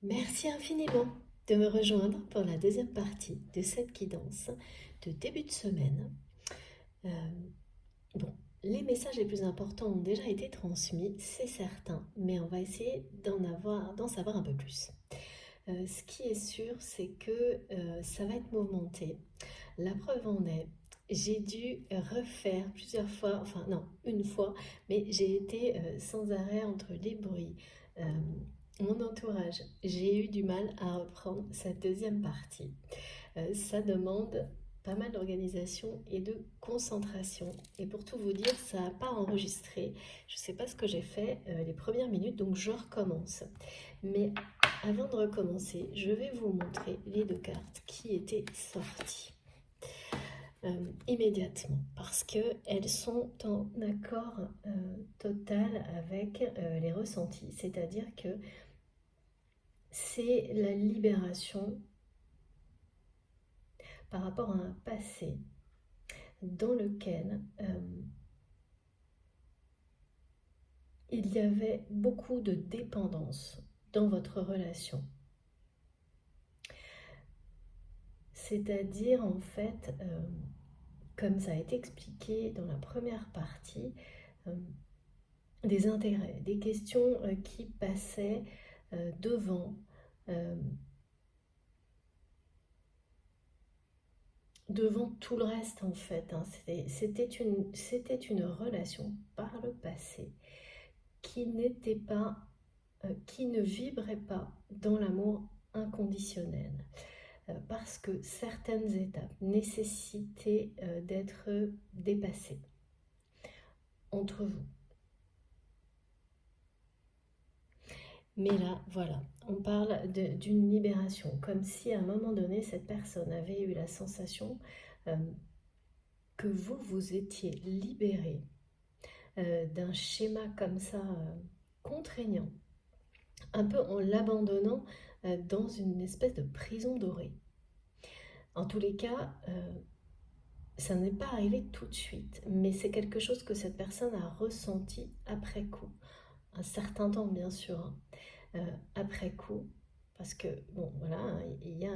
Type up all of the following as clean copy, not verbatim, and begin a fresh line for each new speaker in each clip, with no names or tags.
Merci infiniment de me rejoindre pour la deuxième partie de cette guidance de début de semaine. Euh, bon, les messages les plus importants ont déjà été transmis, c'est certain, mais on va essayer d'en savoir un peu plus. Ce qui est sûr, c'est que ça va être mouvementé. La preuve en est, j'ai dû refaire plusieurs fois, enfin non, une fois, mais j'ai été sans arrêt entre les bruits, euh, mon entourage. J'ai eu du mal à reprendre cette deuxième partie. Ça demande pas mal d'organisation et de concentration. Et pour tout vous dire, ça n'a pas enregistré. Je ne sais pas ce que j'ai fait les premières minutes, donc je recommence. Mais avant de recommencer, je vais vous montrer les deux cartes qui étaient sorties immédiatement parce qu'elles sont en accord total avec les ressentis. C'est-à-dire que c'est la libération par rapport à un passé dans lequel il y avait beaucoup de dépendance dans votre relation. C'est-à-dire, en fait, comme ça a été expliqué dans la première partie, des intérêts, des questions qui passaient devant, euh, devant tout le reste, en fait. Hein. C'était une relation par le passé qui n'était pas, qui ne vibrait pas dans l'amour inconditionnel. Parce que certaines étapes nécessitaient d'être dépassées entre vous. Mais là, voilà, on parle d'une libération, comme si à un moment donné, cette personne avait eu la sensation euh, que vous étiez libéré d'un schéma comme ça contraignant, un peu en l'abandonnant dans une espèce de prison dorée. En tous les cas, ça n'est pas arrivé tout de suite, mais c'est quelque chose que cette personne a ressenti après coup. Un certain temps, bien sûr, hein, après coup, parce que, bon, voilà, hein, il y a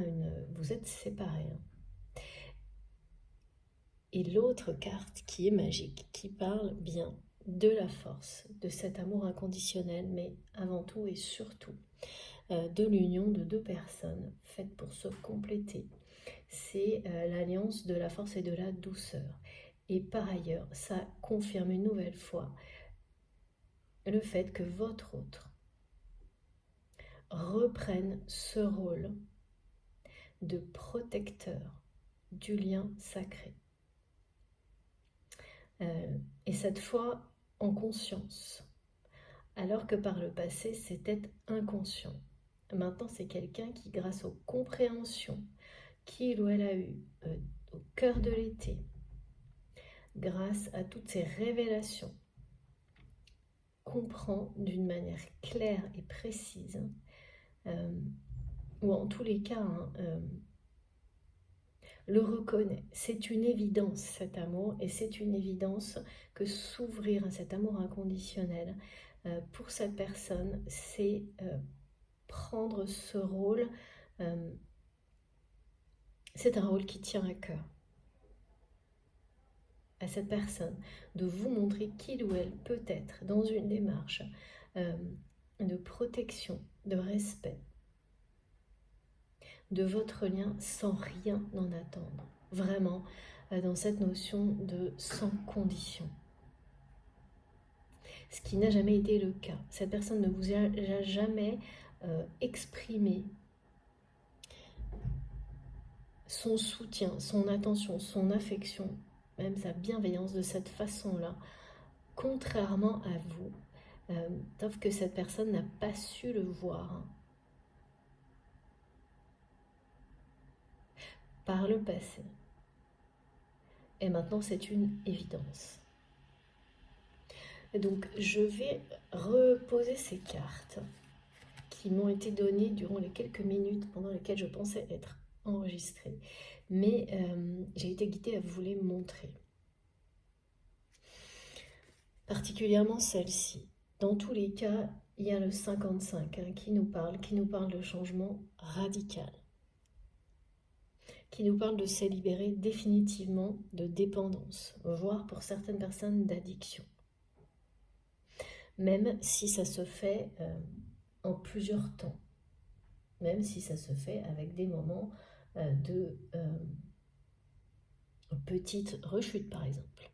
vous êtes séparés. Hein. Et l'autre carte qui est magique, qui parle bien de la force, de cet amour inconditionnel, mais avant tout et surtout de l'union de deux personnes faites pour se compléter. C'est l'alliance de la force et de la douceur. Et par ailleurs, ça confirme une nouvelle fois le fait que votre autre reprenne ce rôle de protecteur du lien sacré. Et cette fois en conscience, alors que par le passé c'était inconscient. Maintenant c'est quelqu'un qui, grâce aux compréhensions qu'il ou elle a eues au cœur de l'été, grâce à toutes ces révélations, comprend d'une manière claire et précise, ou en tous les cas, le reconnaît. C'est une évidence cet amour, et c'est une évidence que s'ouvrir à cet amour inconditionnel pour cette personne, c'est prendre ce rôle. C'est un rôle qui tient à cœur à cette personne, de vous montrer qu'il ou elle peut être dans une démarche de protection, de respect de votre lien sans rien en attendre. Vraiment, dans cette notion de sans condition. Ce qui n'a jamais été le cas. Cette personne ne vous a jamais exprimé son soutien, son attention, son affection, même sa bienveillance de cette façon-là, contrairement à vous, sauf que cette personne n'a pas su le voir par le passé. Et maintenant, c'est une évidence. Donc, je vais reposer ces cartes qui m'ont été données durant les quelques minutes pendant lesquelles je pensais être enregistrée. Mais j'ai été guidée à vous les montrer. Particulièrement celle-ci. Dans tous les cas, il y a le 55 qui nous parle de changement radical, qui nous parle de se libérer définitivement de dépendance, voire pour certaines personnes d'addiction. Même si ça se fait en plusieurs temps, même si ça se fait avec des moments de petite rechute par exemple.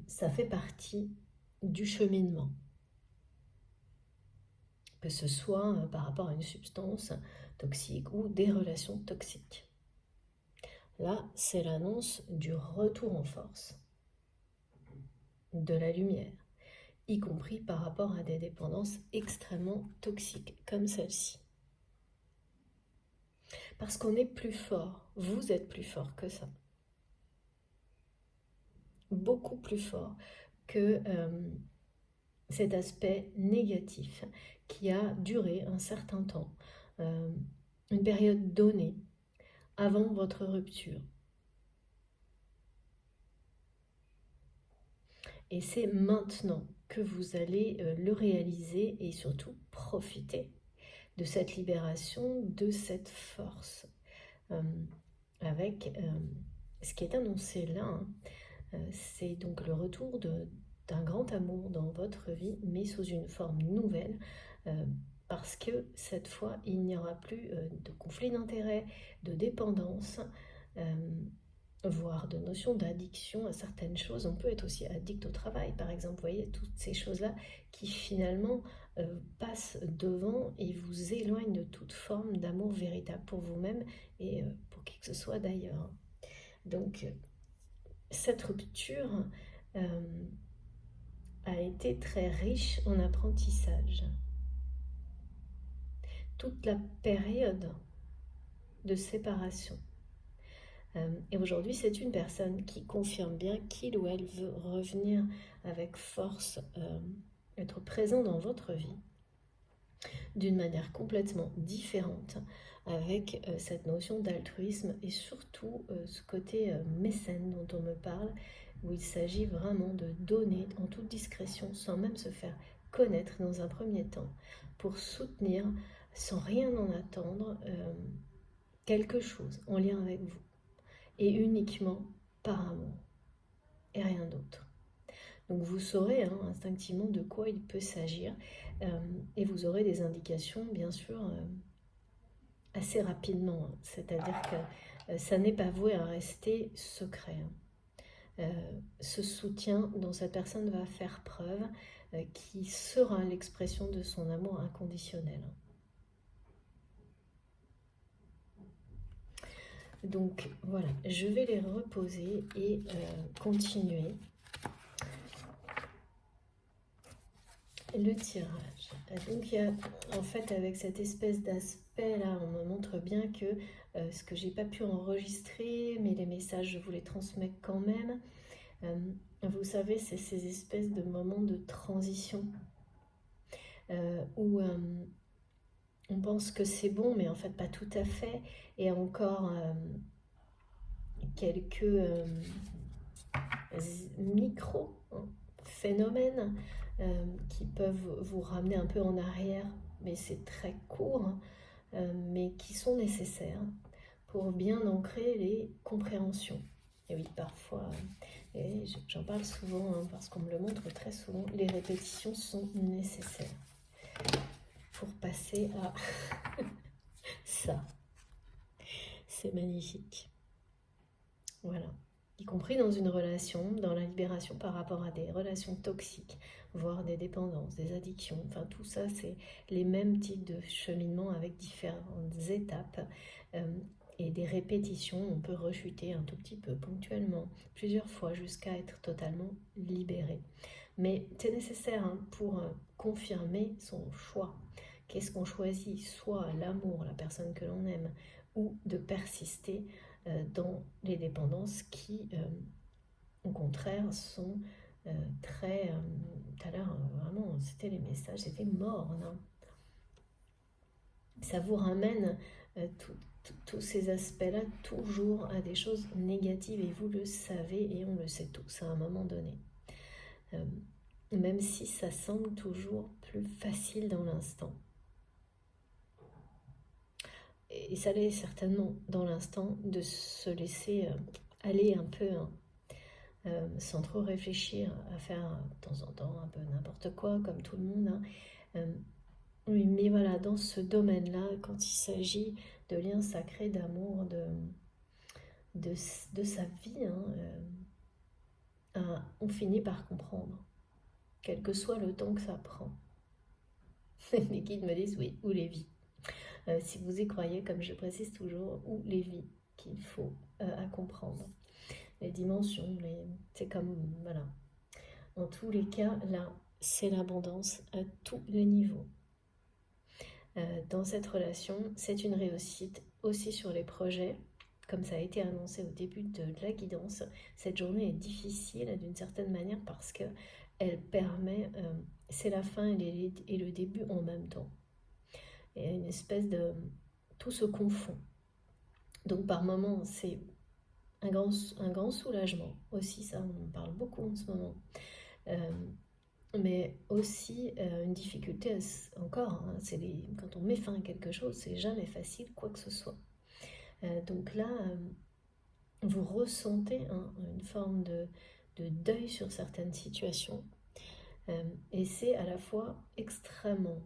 Ça fait partie du cheminement, que ce soit par rapport à une substance toxique ou des relations toxiques. Là, c'est l'annonce du retour en force de la lumière, y compris par rapport à des dépendances extrêmement toxiques comme celle-ci. Parce qu'on est plus fort, vous êtes plus fort que ça. Beaucoup plus fort que cet aspect négatif qui a duré un certain temps, une période donnée avant votre rupture. Et c'est maintenant que vous allez le réaliser et surtout profiter de cette libération, de cette force. Avec ce qui est annoncé là, c'est donc le retour d'un grand amour dans votre vie, mais sous une forme nouvelle, parce que cette fois, il n'y aura plus de conflit d'intérêts, de dépendance, voire de notion d'addiction à certaines choses. On peut être aussi addict au travail, par exemple. Vous voyez, toutes ces choses-là qui finalement passent devant et vous éloignent de toute forme d'amour véritable pour vous-même et pour qui que ce soit d'ailleurs. Donc, cette rupture a été très riche en apprentissage. Toute la période de séparation. Et aujourd'hui, c'est une personne qui confirme bien qu'il ou elle veut revenir avec force, être présent dans votre vie d'une manière complètement différente, avec cette notion d'altruisme et surtout ce côté mécène dont on me parle, où il s'agit vraiment de donner en toute discrétion, sans même se faire connaître dans un premier temps, pour soutenir, sans rien en attendre, quelque chose en lien avec vous. Et uniquement par amour, et rien d'autre. Donc vous saurez instinctivement de quoi il peut s'agir, et vous aurez des indications, bien sûr, assez rapidement. C'est-à-dire que ça n'est pas voué à rester secret. Ce soutien dont cette personne va faire preuve, qui sera l'expression de son amour inconditionnel. Donc voilà, je vais les reposer et continuer le tirage. Donc il y a, en fait, avec cette espèce d'aspect là, on me montre bien que ce que j'ai pas pu enregistrer, mais les messages je vous les transmets quand même. Vous savez, c'est ces espèces de moments de transition où on pense que c'est bon, mais en fait pas tout à fait, et encore quelques micro-phénomènes qui peuvent vous ramener un peu en arrière, mais c'est très court, mais qui sont nécessaires pour bien ancrer les compréhensions. Et oui, parfois, et j'en parle souvent parce qu'on me le montre très souvent, les répétitions sont nécessaires pour passer à ça. C'est magnifique. Voilà. Y compris dans une relation, dans la libération par rapport à des relations toxiques, voire des dépendances, des addictions. Enfin, tout ça, c'est les mêmes types de cheminement avec différentes étapes et des répétitions. On peut rechuter un tout petit peu ponctuellement, plusieurs fois, jusqu'à être totalement libéré. Mais c'est nécessaire pour confirmer son choix. Qu'est-ce qu'on choisit? Soit l'amour, la personne que l'on aime, ou de persister dans les dépendances qui, au contraire, sont très... tout à l'heure, vraiment, c'était les messages, c'était mort. Non, ça vous ramène tous ces aspects-là toujours à des choses négatives, et vous le savez, et on le sait tous à un moment donné. même si ça semble toujours plus facile dans l'instant. Et ça l'est certainement dans l'instant de se laisser aller un peu, hein, sans trop réfléchir, à faire de temps en temps un peu n'importe quoi, comme tout le monde, hein. Oui, mais voilà, dans ce domaine-là, quand il s'agit de liens sacrés, d'amour, de sa vie, on finit par comprendre, quel que soit le temps que ça prend. Les guides me disent oui, ou les vies. Si vous y croyez, comme je précise toujours, ou les vies qu'il faut à comprendre. Les dimensions, c'est comme, voilà. En tous les cas, là, c'est l'abondance à tous les niveaux. Dans cette relation, c'est une réussite aussi sur les projets. Comme ça a été annoncé au début de la guidance, cette journée est difficile d'une certaine manière parce qu'elle permet, c'est la fin et le début en même temps. Et une espèce de... tout se confond. Donc par moments, c'est un grand soulagement aussi, ça on en parle beaucoup en ce moment. Mais aussi une difficulté encore, hein, quand on met fin à quelque chose, c'est jamais facile quoi que ce soit. Donc là, vous ressentez une forme de deuil sur certaines situations, et c'est à la fois extrêmement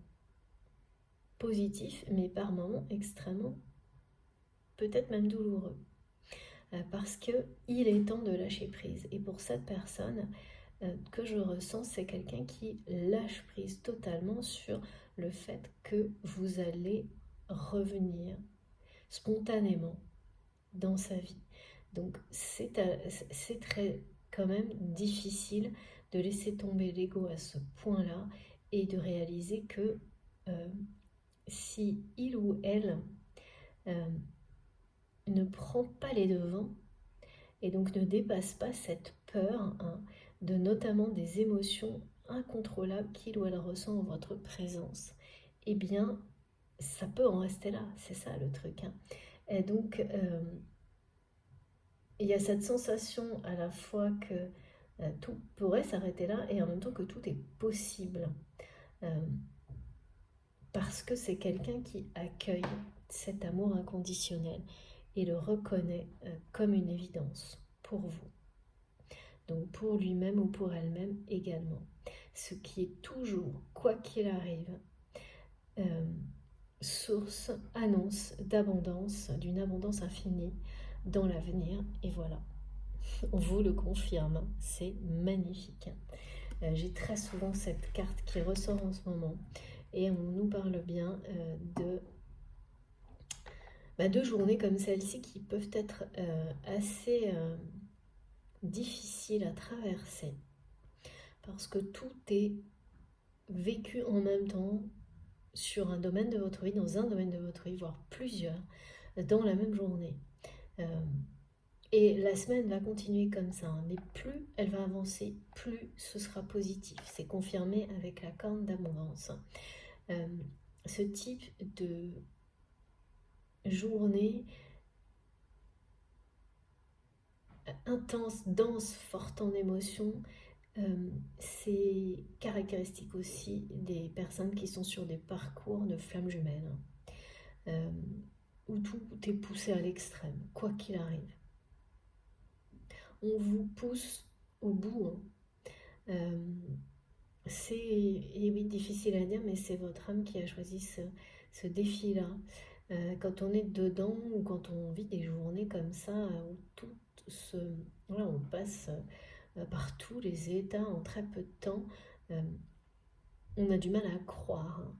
positif, mais par moments extrêmement, peut-être même douloureux, parce qu'il est temps de lâcher prise. Et pour cette personne, que je ressens, c'est quelqu'un qui lâche prise totalement sur le fait que vous allez revenir spontanément dans sa vie. Donc c'est très quand même difficile de laisser tomber l'ego à ce point-là et de réaliser que si il ou elle ne prend pas les devants et donc ne dépasse pas cette peur, de notamment des émotions incontrôlables qu'il ou elle ressent en votre présence, eh bien ça peut en rester là, c'est ça le truc. Et donc il y a cette sensation à la fois que tout pourrait s'arrêter là et en même temps que tout est possible. Parce que c'est quelqu'un qui accueille cet amour inconditionnel et le reconnaît comme une évidence pour vous. Donc pour lui-même ou pour elle-même également. Ce qui est toujours, quoi qu'il arrive, source, annonce d'abondance, d'une abondance infinie dans l'avenir. Et voilà, on vous le confirme, c'est magnifique. J'ai très souvent cette carte qui ressort en ce moment et on nous parle bien de journées comme celle-ci qui peuvent être assez difficiles à traverser parce que tout est vécu en même temps sur un domaine de votre vie, dans un domaine de votre vie, voire plusieurs, dans la même journée. Et la semaine va continuer comme ça, mais plus elle va avancer, plus ce sera positif. C'est confirmé avec la corne d'abondance. Ce type de journée intense, dense, forte en émotions, c'est caractéristique aussi des personnes qui sont sur des parcours de flammes jumelles, où tout est poussé à l'extrême, quoi qu'il arrive. On vous pousse au bout. C'est, et oui, difficile à dire, mais c'est votre âme qui a choisi ce défi-là. Quand on est dedans ou quand on vit des journées comme ça, où voilà, on passe par tous les états en très peu de temps, on a du mal à croire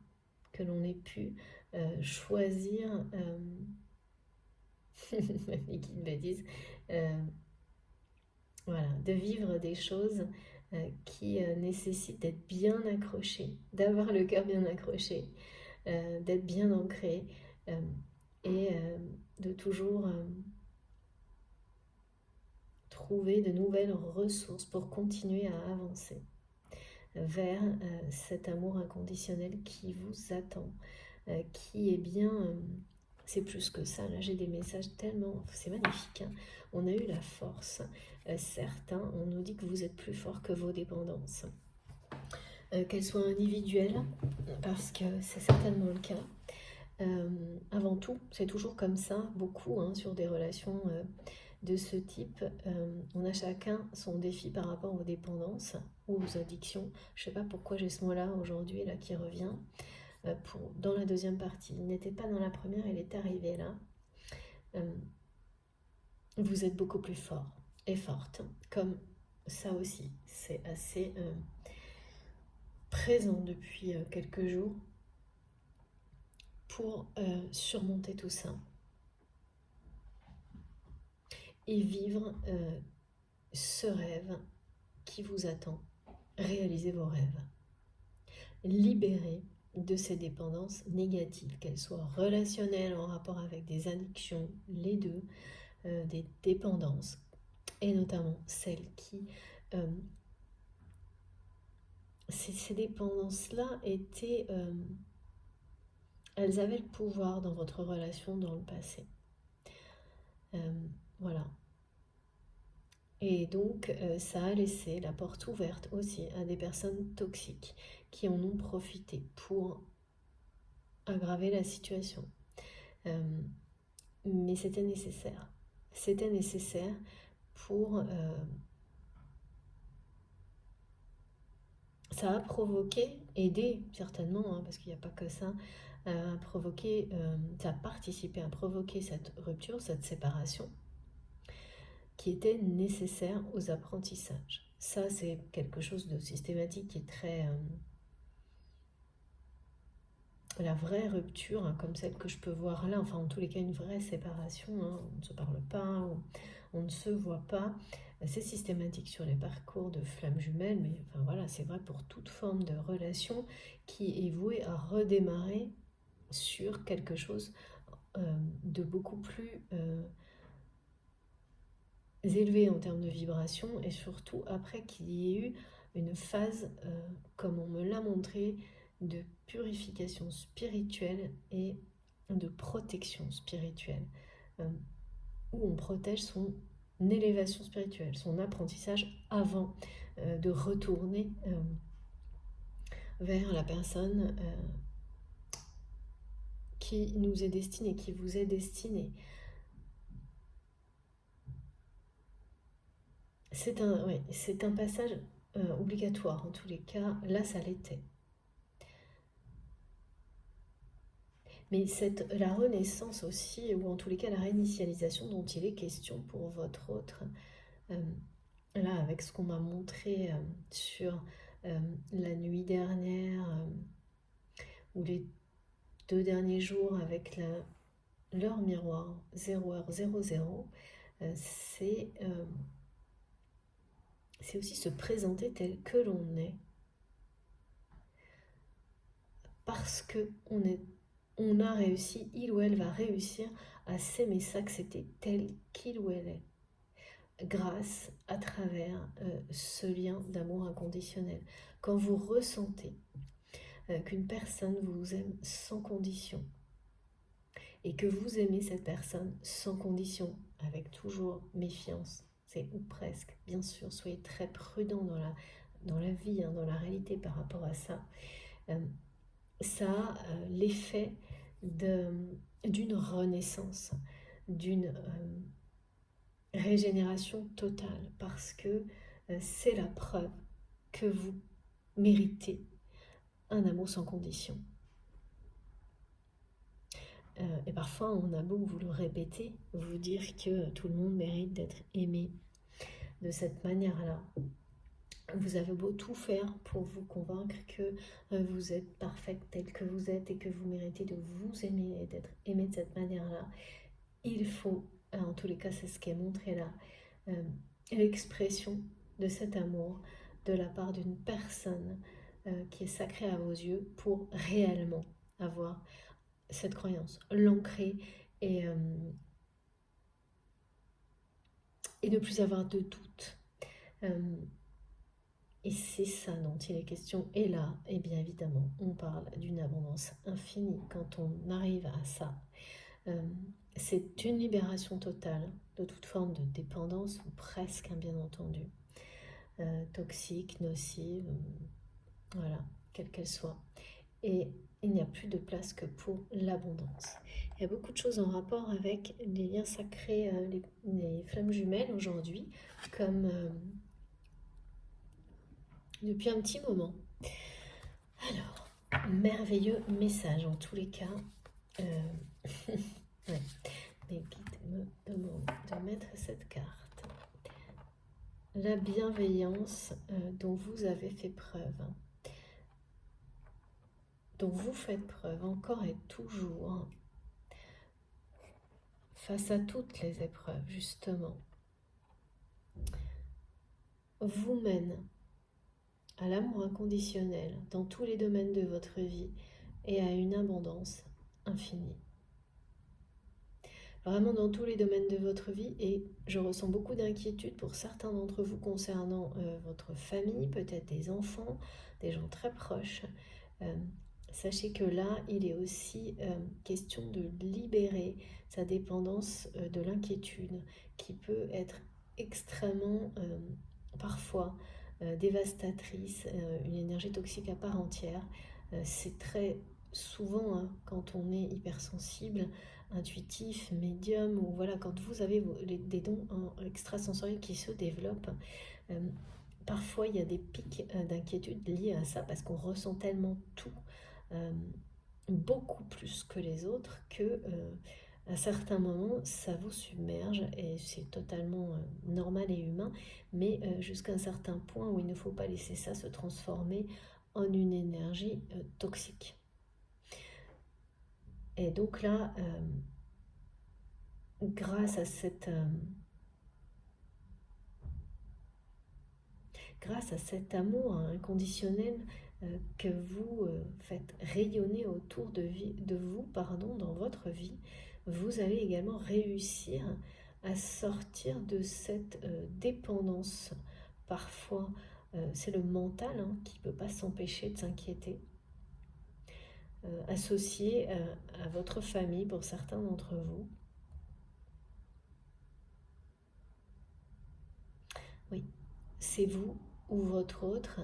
que l'on ait pu choisir, les guides me disent, voilà, de vivre des choses qui nécessitent d'être bien accroché, d'avoir le cœur bien accroché, d'être bien ancré et de toujours trouver de nouvelles ressources pour continuer à avancer vers cet amour inconditionnel qui vous attend, qui est bien... c'est plus que ça, là j'ai des messages tellement... C'est magnifique, hein. On a eu la force, certains, on nous dit que vous êtes plus fort que vos dépendances. qu'elles soient individuelles, parce que c'est certainement le cas. Avant tout, c'est toujours comme ça, beaucoup sur des relations de ce type. On a chacun son défi par rapport aux dépendances ou aux addictions. Je ne sais pas pourquoi j'ai ce mot-là aujourd'hui là qui revient dans la deuxième partie. Il n'était pas dans la première, il est arrivé là. Vous êtes beaucoup plus fort et forte, comme ça aussi. C'est assez présent depuis quelques jours pour surmonter tout ça et vivre ce rêve qui vous attend. Réalisez vos rêves. Libérez de ces dépendances négatives, qu'elles soient relationnelles en rapport avec des addictions, les deux, des dépendances, et notamment celles qui... ces dépendances-là étaient... elles avaient le pouvoir dans votre relation dans le passé. Voilà. Et donc, ça a laissé la porte ouverte aussi à des personnes toxiques qui en ont profité pour aggraver la situation. Mais c'était nécessaire. C'était nécessaire pour... ça a provoqué, aidé certainement, parce qu'il n'y a pas que ça, ça a participé à provoquer cette rupture, cette séparation, qui était nécessaire aux apprentissages. Ça, c'est quelque chose de systématique qui est très... la vraie rupture, comme celle que je peux voir là, enfin en tous les cas une vraie séparation, on ne se parle pas, on ne se voit pas, c'est systématique sur les parcours de flammes jumelles, mais enfin voilà, c'est vrai pour toute forme de relation qui est vouée à redémarrer sur quelque chose de beaucoup plus élevé en termes de vibration, et surtout après qu'il y ait eu une phase, comme on me l'a montré, de purification spirituelle et de protection spirituelle, où on protège son élévation spirituelle, son apprentissage avant de retourner vers la personne qui nous est destinée, qui vous est destinée. C'est un passage obligatoire en tous les cas, là ça l'était. Mais la renaissance aussi, ou en tous les cas la réinitialisation dont il est question pour votre autre, là avec ce qu'on m'a montré sur la nuit dernière, ou les 2 derniers jours avec l'heure miroir 0h00, c'est aussi se présenter tel que l'on est, parce que on a réussi, il ou elle va réussir à s'aimer, s'accepter tel qu'il ou elle est, grâce à travers ce lien d'amour inconditionnel. Quand vous ressentez qu'une personne vous aime sans condition, et que vous aimez cette personne sans condition, avec toujours méfiance, c'est ou presque, bien sûr, soyez très prudent dans la vie, dans la réalité par rapport à ça, ça a l'effet d'une renaissance, d'une régénération totale, parce que c'est la preuve que vous méritez un amour sans condition. Et parfois, on a beau vous le répéter, vous dire que tout le monde mérite d'être aimé de cette manière-là. Vous avez beau tout faire pour vous convaincre que vous êtes parfaite telle que vous êtes et que vous méritez de vous aimer et d'être aimé de cette manière-là. Il faut, en tous les cas, c'est ce qui est montré là, l'expression de cet amour de la part d'une personne qui est sacrée à vos yeux pour réellement avoir cette croyance, l'ancrer et ne plus avoir de doute. Et c'est ça dont il est question. Et là, et bien évidemment, on parle d'une abondance infinie quand on arrive à ça. C'est une libération totale de toute forme de dépendance, ou presque, bien entendu, toxique, nocive, voilà, quelle qu'elle soit. Et il n'y a plus de place que pour l'abondance. Il y a beaucoup de choses en rapport avec les liens sacrés, les flammes jumelles aujourd'hui, comme depuis un petit moment. Alors, merveilleux message en tous les cas. Ouais. Les guides me demandent de mettre cette carte. La bienveillance dont vous avez fait preuve, dont vous faites preuve encore et toujours, face à toutes les épreuves, justement, vous mène à l'amour inconditionnel dans tous les domaines de votre vie et à une abondance infinie. Vraiment dans tous les domaines de votre vie, et je ressens beaucoup d'inquiétude pour certains d'entre vous concernant votre famille, peut-être des enfants, des gens très proches. Sachez que là, il est aussi question de libérer sa dépendance de l'inquiétude qui peut être extrêmement, parfois, dévastatrice, une énergie toxique à part entière. C'est très souvent, hein, quand on est hypersensible, intuitif, médium, ou voilà, quand vous avez des dons extrasensoriels qui se développent, parfois il y a des pics d'inquiétude liés à ça parce qu'on ressent tellement tout, beaucoup plus que les autres, que à certains moments ça vous submerge, et c'est totalement normal et humain, mais jusqu'à un certain point où il ne faut pas laisser ça se transformer en une énergie toxique. Et donc là, grâce à cet amour inconditionnel que vous faites rayonner autour de vous, dans votre vie, vous allez également réussir à sortir de cette dépendance. Parfois, c'est le mental qui ne peut pas s'empêcher de s'inquiéter, associé à votre famille pour certains d'entre vous. Oui, c'est vous ou votre autre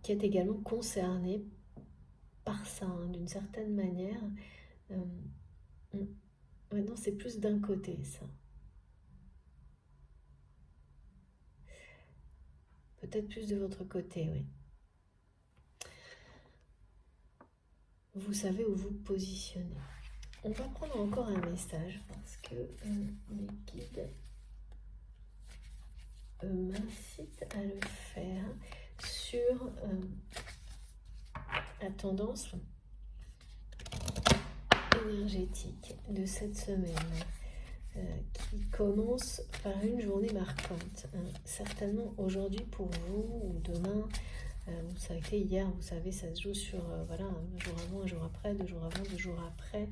qui êtes également concerné par ça, d'une certaine manière. Maintenant, c'est plus d'un côté, ça. Peut-être plus de votre côté, oui. Vous savez où vous positionner. On va prendre encore un message parce que les guides m'incitent à le faire sur la tendance énergétique de cette semaine qui commence par une journée marquante. Certainement aujourd'hui pour vous, ou demain, ça a été hier, vous savez, ça se joue sur voilà, un jour avant, un jour après, 2 jours avant, 2 jours après.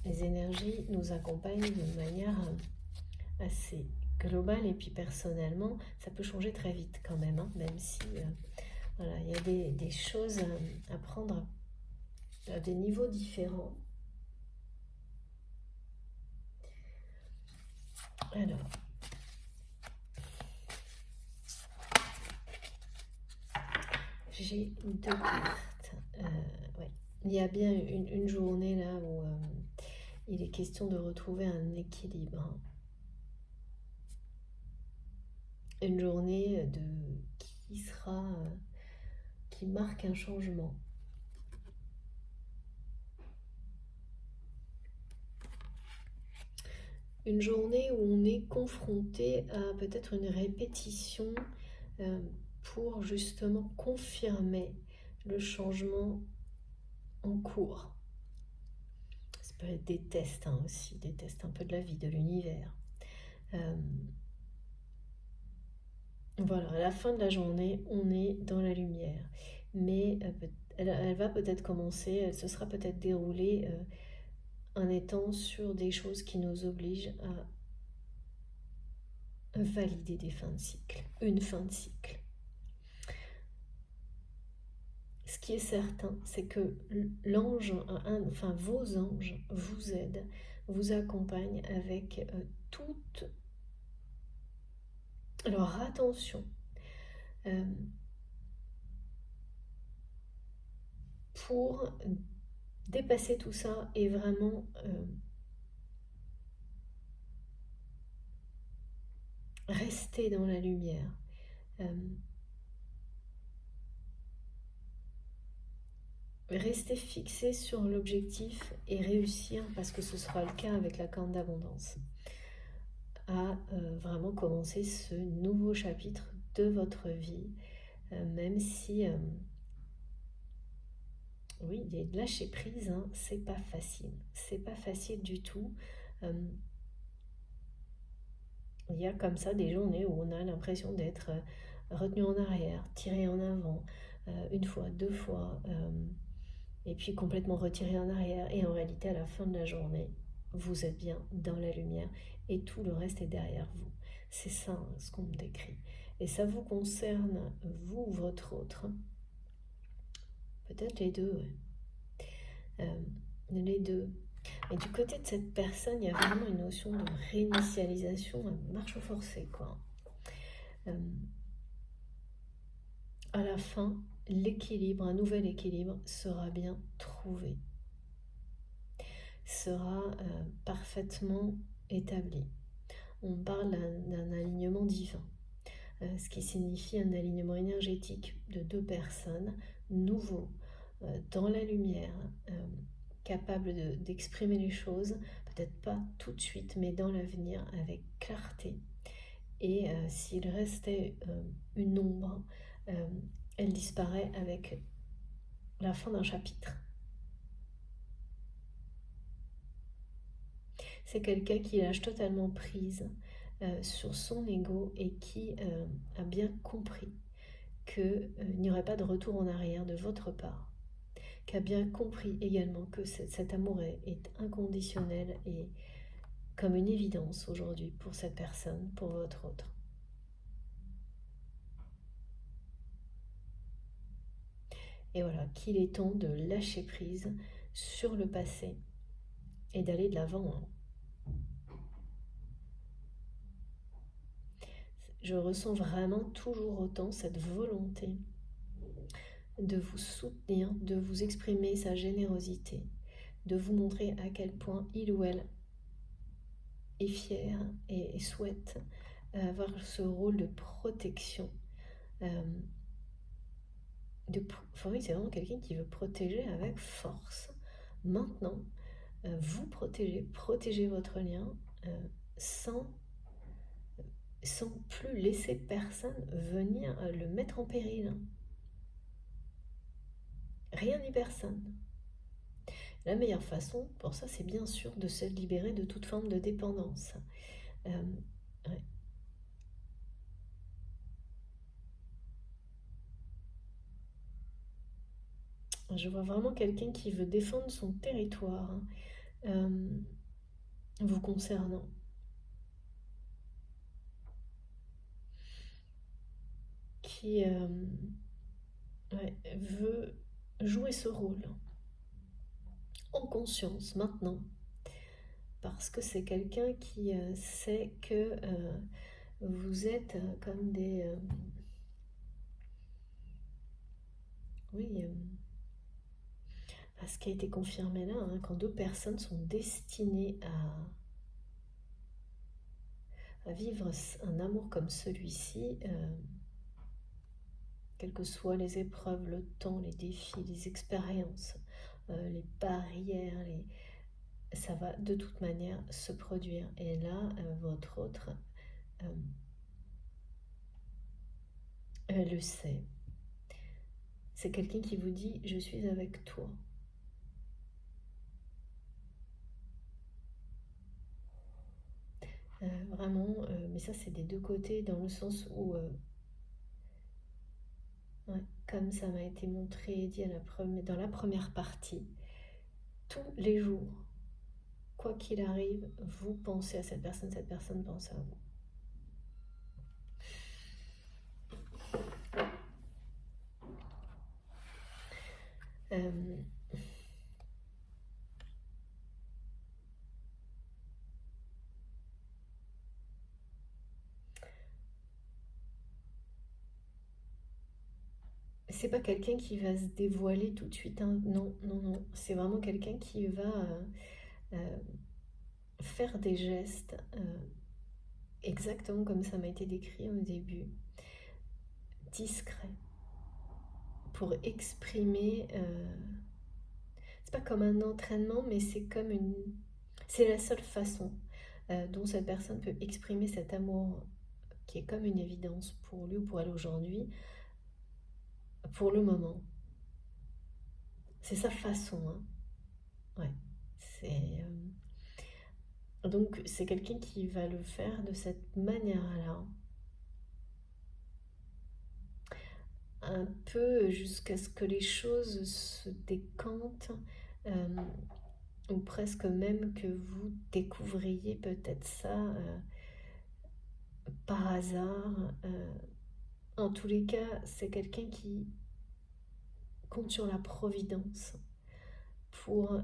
Les énergies nous accompagnent d'une manière assez globale, et puis personnellement, ça peut changer très vite quand même, même si voilà, il y a des choses à prendre à des niveaux différents. Alors, j'ai 2 cartes. Ouais. Il y a bien une journée là où il est question de retrouver un équilibre. Une journée qui marque un changement. Une journée où on est confronté à peut-être une répétition pour justement confirmer le changement en cours. Ça peut être des tests aussi, des tests un peu de la vie, de l'univers. Voilà, à la fin de la journée, on est dans la lumière. Mais elle va peut-être commencer, elle se sera peut-être déroulée en étant sur des choses qui nous obligent à valider des fins de cycle, une fin de cycle. Ce qui est certain, c'est que l'ange, enfin vos anges, vous aident, vous accompagnent avec toute leur attention. pour dépasser tout ça et vraiment rester dans la lumière. Rester fixé sur l'objectif et réussir, parce que ce sera le cas avec la corne d'abondance, à vraiment commencer ce nouveau chapitre de votre vie, même si oui, il y a de lâcher prise, hein, c'est pas facile du tout. Il y a comme ça des journées où on a l'impression d'être retenu en arrière, tiré en avant, une fois, deux fois, et puis complètement retiré en arrière. Et en réalité, à la fin de la journée, vous êtes bien dans la lumière et tout le reste est derrière vous. C'est ça, hein, ce qu'on me décrit. Et ça vous concerne, vous ou votre autre. Peut-être les deux, ouais. Les deux. Et du côté de cette personne, il y a vraiment une notion de réinitialisation, marche forcée, quoi. À la fin, l'équilibre, un nouvel équilibre sera bien trouvé, sera parfaitement établi. On parle d'un alignement divin, ce qui signifie un alignement énergétique de deux personnes nouveaux, dans la lumière, capables d'exprimer les choses, peut-être pas tout de suite, mais dans l'avenir, avec clarté. Et s'il restait une ombre, elle disparaît avec la fin d'un chapitre. C'est quelqu'un qui lâche totalement prise sur son ego et qui a bien compris qu'il n'y aurait pas de retour en arrière de votre part, qui a bien compris également que cet amour est inconditionnel et comme une évidence aujourd'hui pour cette personne, pour votre autre. Et voilà, qu'il est temps de lâcher prise sur le passé et d'aller de l'avant. Je ressens vraiment toujours autant cette volonté de vous soutenir, de vous exprimer sa générosité, de vous montrer à quel point il ou elle est fier et souhaite avoir ce rôle de protection. Oui, c'est vraiment quelqu'un qui veut protéger avec force. Maintenant, vous protégez votre lien sans plus laisser personne venir le mettre en péril. Rien ni personne. La meilleure façon pour ça, c'est bien sûr de se libérer de toute forme de dépendance. Ouais. Je vois vraiment quelqu'un qui veut défendre son territoire, vous concernant. Qui veut jouer ce rôle en conscience maintenant. Parce que c'est quelqu'un qui sait que vous êtes comme des... ce qui a été confirmé là, hein, quand deux personnes sont destinées à vivre un amour comme celui-ci, quelles que soient les épreuves, le temps, les défis, les expériences, les barrières, ça va de toute manière se produire. Et là, votre autre le sait. C'est quelqu'un qui vous dit « je suis avec toi ». Vraiment, mais ça c'est des deux côtés dans le sens où, comme ça m'a été montré et dit dans la première partie, tous les jours, quoi qu'il arrive, vous pensez à cette personne pense à vous. c'est pas quelqu'un qui va se dévoiler tout de suite, hein. Non, non, non. C'est vraiment quelqu'un qui va euh, faire des gestes exactement comme ça m'a été décrit au début, discret, pour exprimer. C'est pas comme un entraînement, mais c'est comme une. C'est la seule façon dont cette personne peut exprimer cet amour qui est comme une évidence pour lui ou pour elle aujourd'hui, pour le moment. C'est sa façon, hein. Ouais. C'est. Donc c'est quelqu'un qui va le faire de cette manière-là, un peu jusqu'à ce que les choses se décantent, euh, ou presque même que vous découvriez peut-être ça par hasard. En tous les cas, c'est quelqu'un qui compte sur la providence pour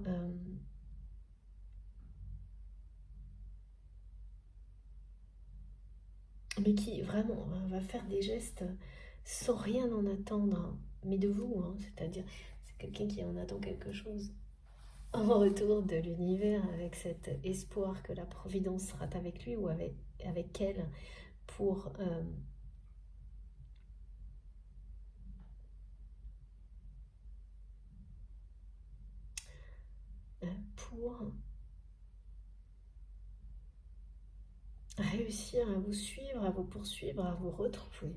mais qui vraiment va faire des gestes sans rien en attendre, hein, mais de vous, hein, c'est-à-dire c'est quelqu'un qui en attend quelque chose en retour de l'univers, avec cet espoir que la providence sera avec lui ou avec elle pour pour réussir à vous suivre, à vous poursuivre, à vous retrouver.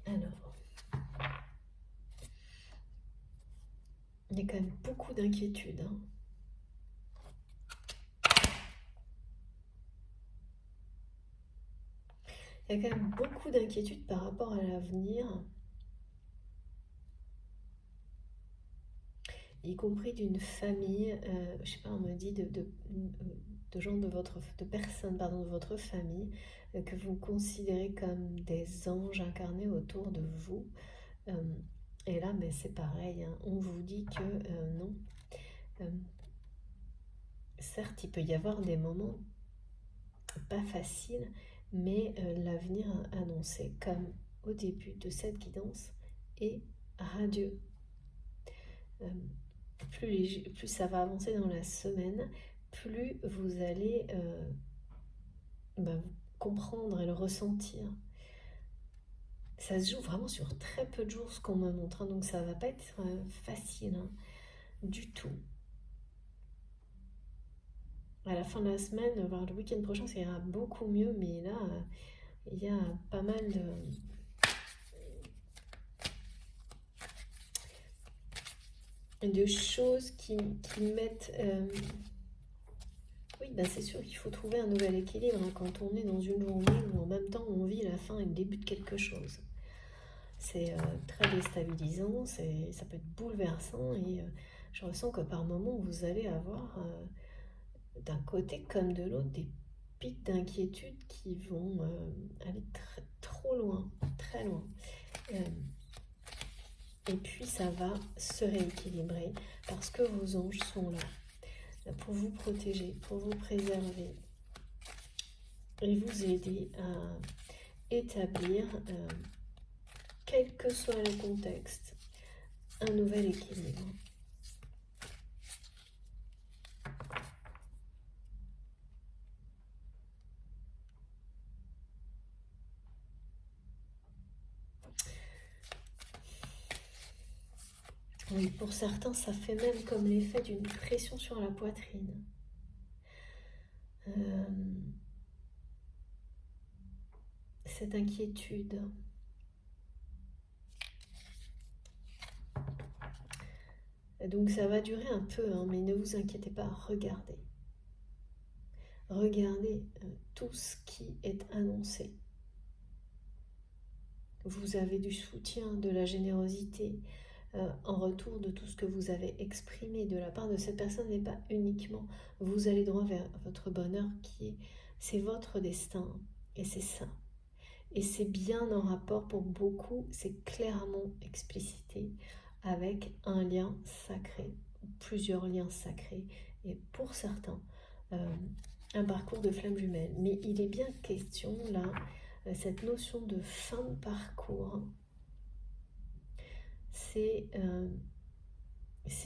Alors, il y a quand même beaucoup d'inquiétudes, hein. Il y a quand même beaucoup d'inquiétudes par rapport à l'avenir, y compris d'une famille, je sais pas, on me dit de gens de personnes, pardon, de votre famille, que vous considérez comme des anges incarnés autour de vous. Euh, et là, mais c'est pareil, hein, on vous dit que non. Euh, certes, il peut y avoir des moments pas faciles, mais l'avenir annoncé, comme au début de cette guidance, est radieux. Euh, plus ça va avancer dans la semaine, plus vous allez comprendre et le ressentir. Ça se joue vraiment sur très peu de jours ce qu'on me montre, hein, donc ça va pas être facile, hein, du tout. À la fin de la semaine, voire le week-end prochain, ça ira beaucoup mieux, mais là, il y a pas mal de choses qui mettent. Oui, bah c'est sûr qu'il faut trouver un nouvel équilibre, hein, quand on est dans une journée où en même temps on vit la fin et le début de quelque chose. C'est très déstabilisant, ça peut être bouleversant et je ressens que par moments vous allez avoir d'un côté comme de l'autre des pics d'inquiétude qui vont aller trop loin, très loin. Euh, et puis ça va se rééquilibrer parce que vos anges sont là pour vous protéger, pour vous préserver et vous aider à établir, quel que soit le contexte, un nouvel équilibre. Oui, pour certains, ça fait même comme l'effet d'une pression sur la poitrine. Cette inquiétude. Donc ça va durer un peu, hein, mais ne vous inquiétez pas, regardez. Regardez tout ce qui est annoncé. Vous avez du soutien, de la générosité en retour de tout ce que vous avez exprimé de la part de cette personne, n'est pas uniquement vous allez droit vers votre bonheur c'est votre destin et c'est ça. Et c'est bien en rapport pour beaucoup, c'est clairement explicité avec un lien sacré, plusieurs liens sacrés, et pour certains, un parcours de flamme jumelle. Mais il est bien question là, cette notion de fin de parcours, c'est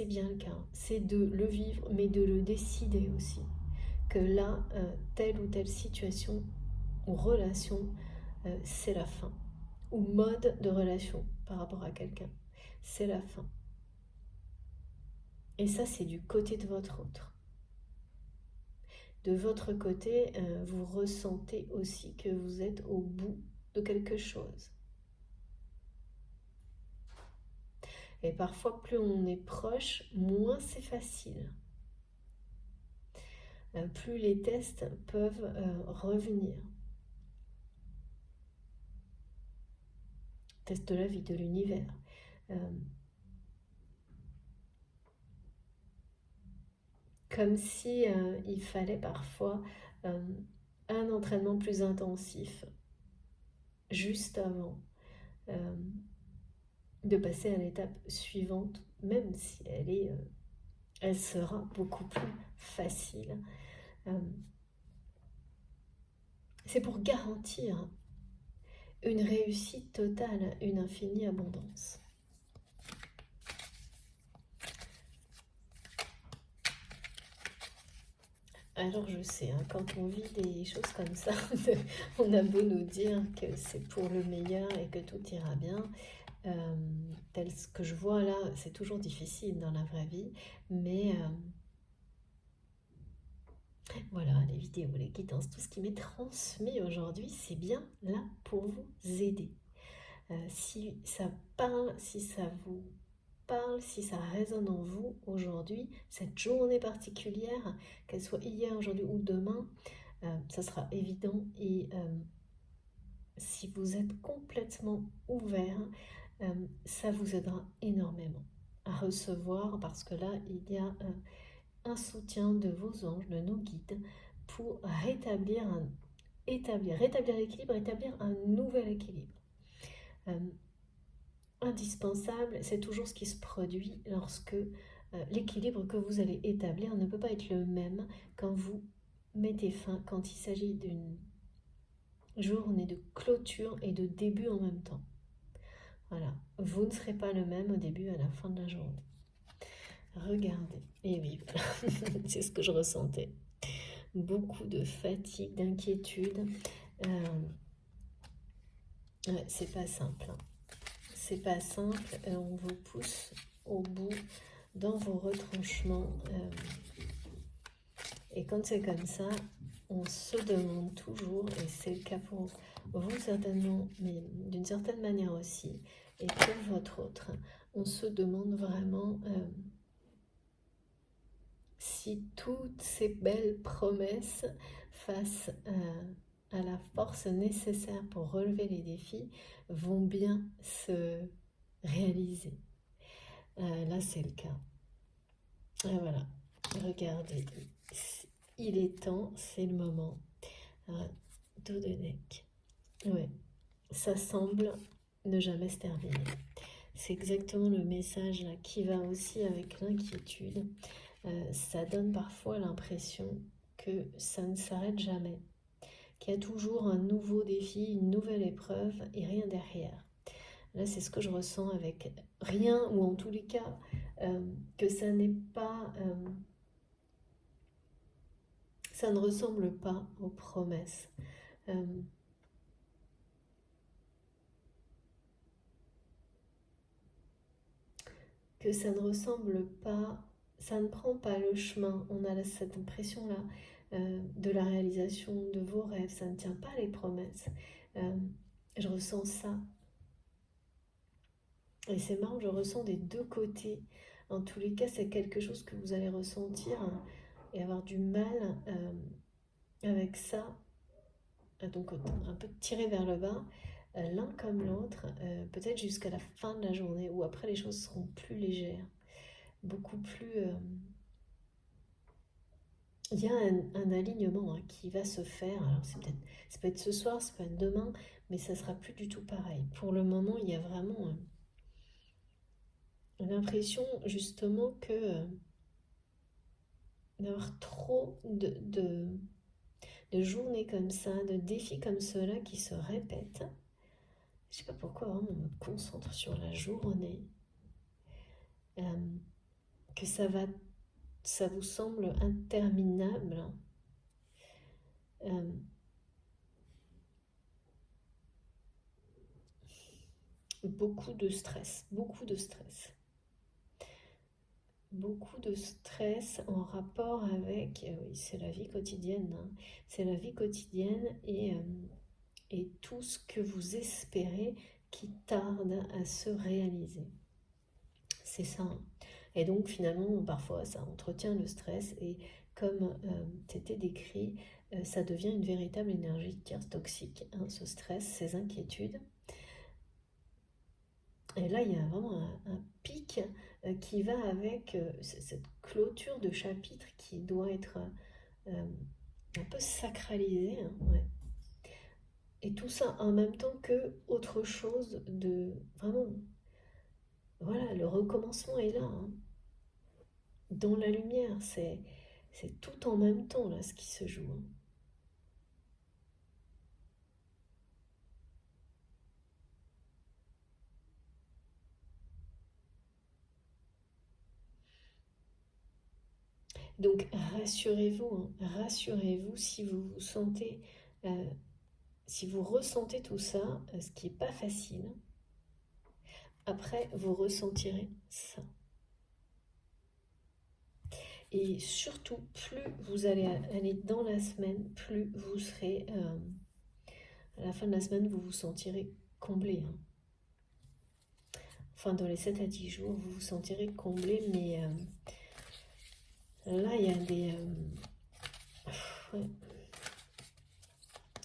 bien le cas, c'est de le vivre, mais de le décider aussi. Que là, telle ou telle situation ou relation, c'est la fin. Ou mode de relation par rapport à quelqu'un, c'est la fin. Et ça, c'est du côté de votre autre. De votre côté, vous ressentez aussi que vous êtes au bout de quelque chose. Et parfois, plus on est proche, moins c'est facile. Plus les tests peuvent revenir. Test de la vie, de l'univers. Comme si il fallait parfois un entraînement plus intensif juste avant de passer à l'étape suivante, même si elle sera beaucoup plus facile. C'est pour garantir une réussite totale, une infinie abondance. Alors je sais, hein, quand on vit des choses comme ça, on a beau nous dire que c'est pour le meilleur et que tout ira bien. Tel ce que je vois là, c'est toujours difficile dans la vraie vie, mais voilà, les vidéos, les guidances, tout ce qui m'est transmis aujourd'hui, c'est bien là pour vous aider. Si ça parle, si ça vous parle, si ça résonne en vous aujourd'hui, cette journée particulière, qu'elle soit hier, aujourd'hui ou demain, ça sera évident. Et si vous êtes complètement ouvert, ça vous aidera énormément à recevoir, parce que là, il y a un soutien de vos anges, de nos guides, pour rétablir l'équilibre, établir un nouvel équilibre. Indispensable, c'est toujours ce qui se produit lorsque l'équilibre que vous allez établir ne peut pas être le même quand vous mettez fin, quand il s'agit d'une journée de clôture et de début en même temps. Voilà, vous ne serez pas le même au début et à la fin de la journée. Regardez, et oui, voilà. C'est ce que je ressentais. Beaucoup de fatigue, d'inquiétude. Ouais, c'est pas simple. Hein. C'est pas simple, on vous pousse au bout dans vos retranchements. Et quand c'est comme ça, on se demande toujours, et c'est le cas pour vous certainement, mais d'une certaine manière aussi, et pour votre autre, on se demande vraiment si toutes ces belles promesses face à la force nécessaire pour relever les défis vont bien se réaliser. Là, c'est le cas. Et voilà, regardez, il est temps, c'est le moment. Dos de neck. Ouais, ça semble ne jamais se terminer. C'est exactement le message là, qui va aussi avec l'inquiétude. Ça donne parfois l'impression que ça ne s'arrête jamais, qu'il y a toujours un nouveau défi, une nouvelle épreuve et rien derrière. Là, c'est ce que je ressens avec rien, ou en tous les cas, que ça n'est pas... ça ne ressemble pas aux promesses. Que ça ne ressemble pas, ça ne prend pas le chemin. On a cette impression-là de la réalisation de vos rêves. Ça ne tient pas les promesses. Je ressens ça. Et c'est marrant, je ressens des deux côtés. En tous les cas, c'est quelque chose que vous allez ressentir et avoir du mal avec ça. Donc un peu tiré vers le bas, l'un comme l'autre, peut-être jusqu'à la fin de la journée, où après les choses seront plus légères, beaucoup plus... il y a un alignement qui va se faire. Alors ça peut être ce soir, ça peut être demain, mais ça sera plus du tout pareil. Pour le moment, il y a vraiment l'impression justement que d'avoir trop de journées comme ça, de défis comme cela qui se répètent. Je sais pas pourquoi vraiment on me concentre sur la journée, euh, que ça vous semble interminable. Euh, beaucoup de stress, beaucoup de stress. Beaucoup de stress en rapport avec, oui, c'est la vie quotidienne, hein. C'est la vie quotidienne et tout ce que vous espérez qui tarde à se réaliser. C'est ça, hein. Et donc finalement, parfois, ça entretient le stress et comme c'était décrit, ça devient une véritable énergie toxique, hein, ce stress, ces inquiétudes. Et là, il y a vraiment un pic qui va avec cette clôture de chapitre qui doit être un peu sacralisée, hein, ouais. Et tout ça en même temps que autre chose de vraiment, voilà, le recommencement est là, hein, dans la lumière, c'est tout en même temps là ce qui se joue, hein. Donc rassurez-vous, hein, rassurez-vous si vous vous sentez, euh, si vous ressentez tout ça, ce qui n'est pas facile, après vous ressentirez ça. Et surtout, plus vous allez aller dans la semaine, plus vous serez, à la fin de la semaine, vous vous sentirez comblé, hein. Enfin, dans les 7 à 10 jours, vous vous sentirez comblé, mais là, il y a des... ouais,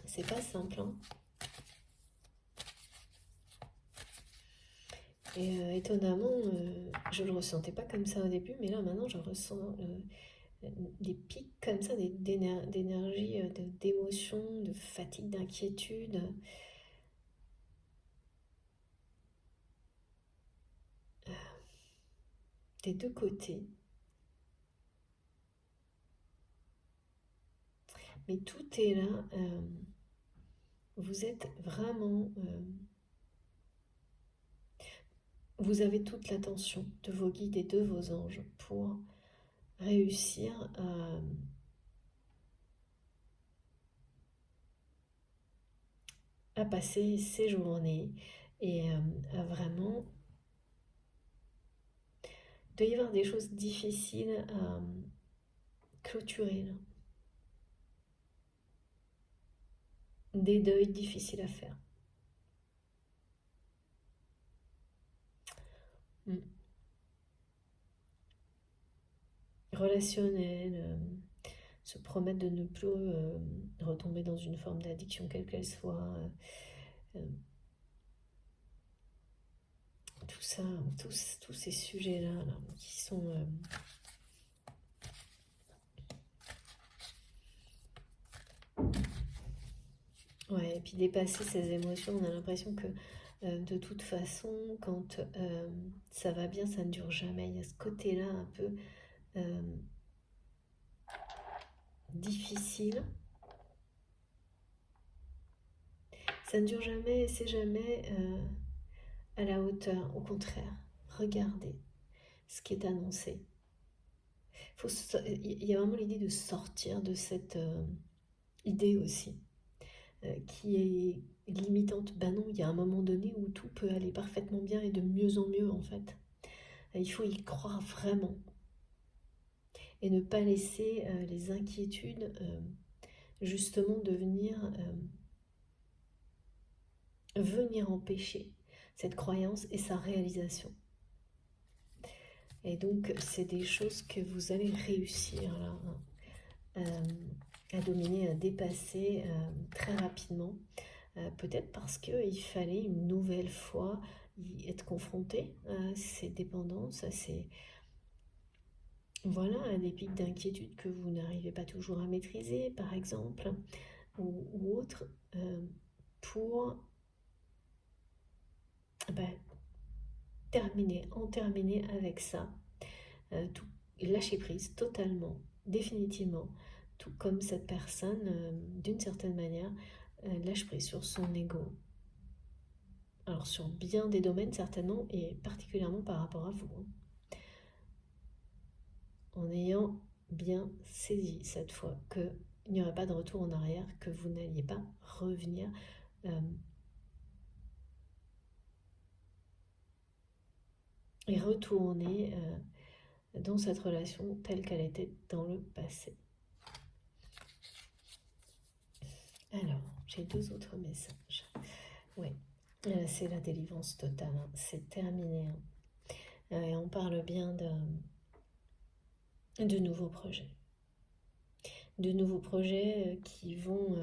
c'est pas simple, hein. Et étonnamment, je le ressentais pas comme ça au début, mais là, maintenant, je ressens des pics comme ça, d'énergie, d'émotion, de fatigue, d'inquiétude, des deux côtés. Mais tout est là. Vous êtes vraiment... vous avez toute l'attention de vos guides et de vos anges pour réussir à passer ces journées et à vraiment... Il doit y avoir des choses difficiles à clôturer, là. Des deuils difficiles à faire. Mm. Relationnel, se promettre de ne plus retomber dans une forme d'addiction quelle qu'elle soit, euh, tout ça, tous ces sujets-là là, qui sont... ouais, et puis dépasser ces émotions, on a l'impression que de toute façon, quand ça va bien, ça ne dure jamais. Il y a ce côté-là un peu euh, difficile. Ça ne dure jamais, c'est jamais à la hauteur. Au contraire, regardez ce qui est annoncé. Il y a vraiment l'idée de sortir de cette idée aussi, qui est limitante. Ben non, il y a un moment donné où tout peut aller parfaitement bien et de mieux en mieux en fait. Il faut y croire vraiment et ne pas laisser les inquiétudes justement venir empêcher cette croyance et sa réalisation. Et donc, c'est des choses que vous allez réussir là, à dominer, à dépasser très rapidement. Peut-être parce qu'il fallait une nouvelle fois y être confronté à ces dépendances, à ces... Voilà, à des pics d'inquiétude que vous n'arrivez pas toujours à maîtriser, par exemple, ou autre, pour ben, en terminer avec ça. Tout, lâcher prise totalement, définitivement, tout comme cette personne, d'une certaine manière, lâche prise sur son ego. Alors sur bien des domaines certainement, et particulièrement par rapport à vous. En ayant bien saisi cette fois qu'il n'y aurait pas de retour en arrière, que vous n'alliez pas revenir et retourner dans cette relation telle qu'elle était dans le passé. Alors, j'ai 2 autres messages. Oui, c'est la délivrance totale, hein. C'est terminé. Hein. Et on parle bien de nouveaux projets. De nouveaux projets qui vont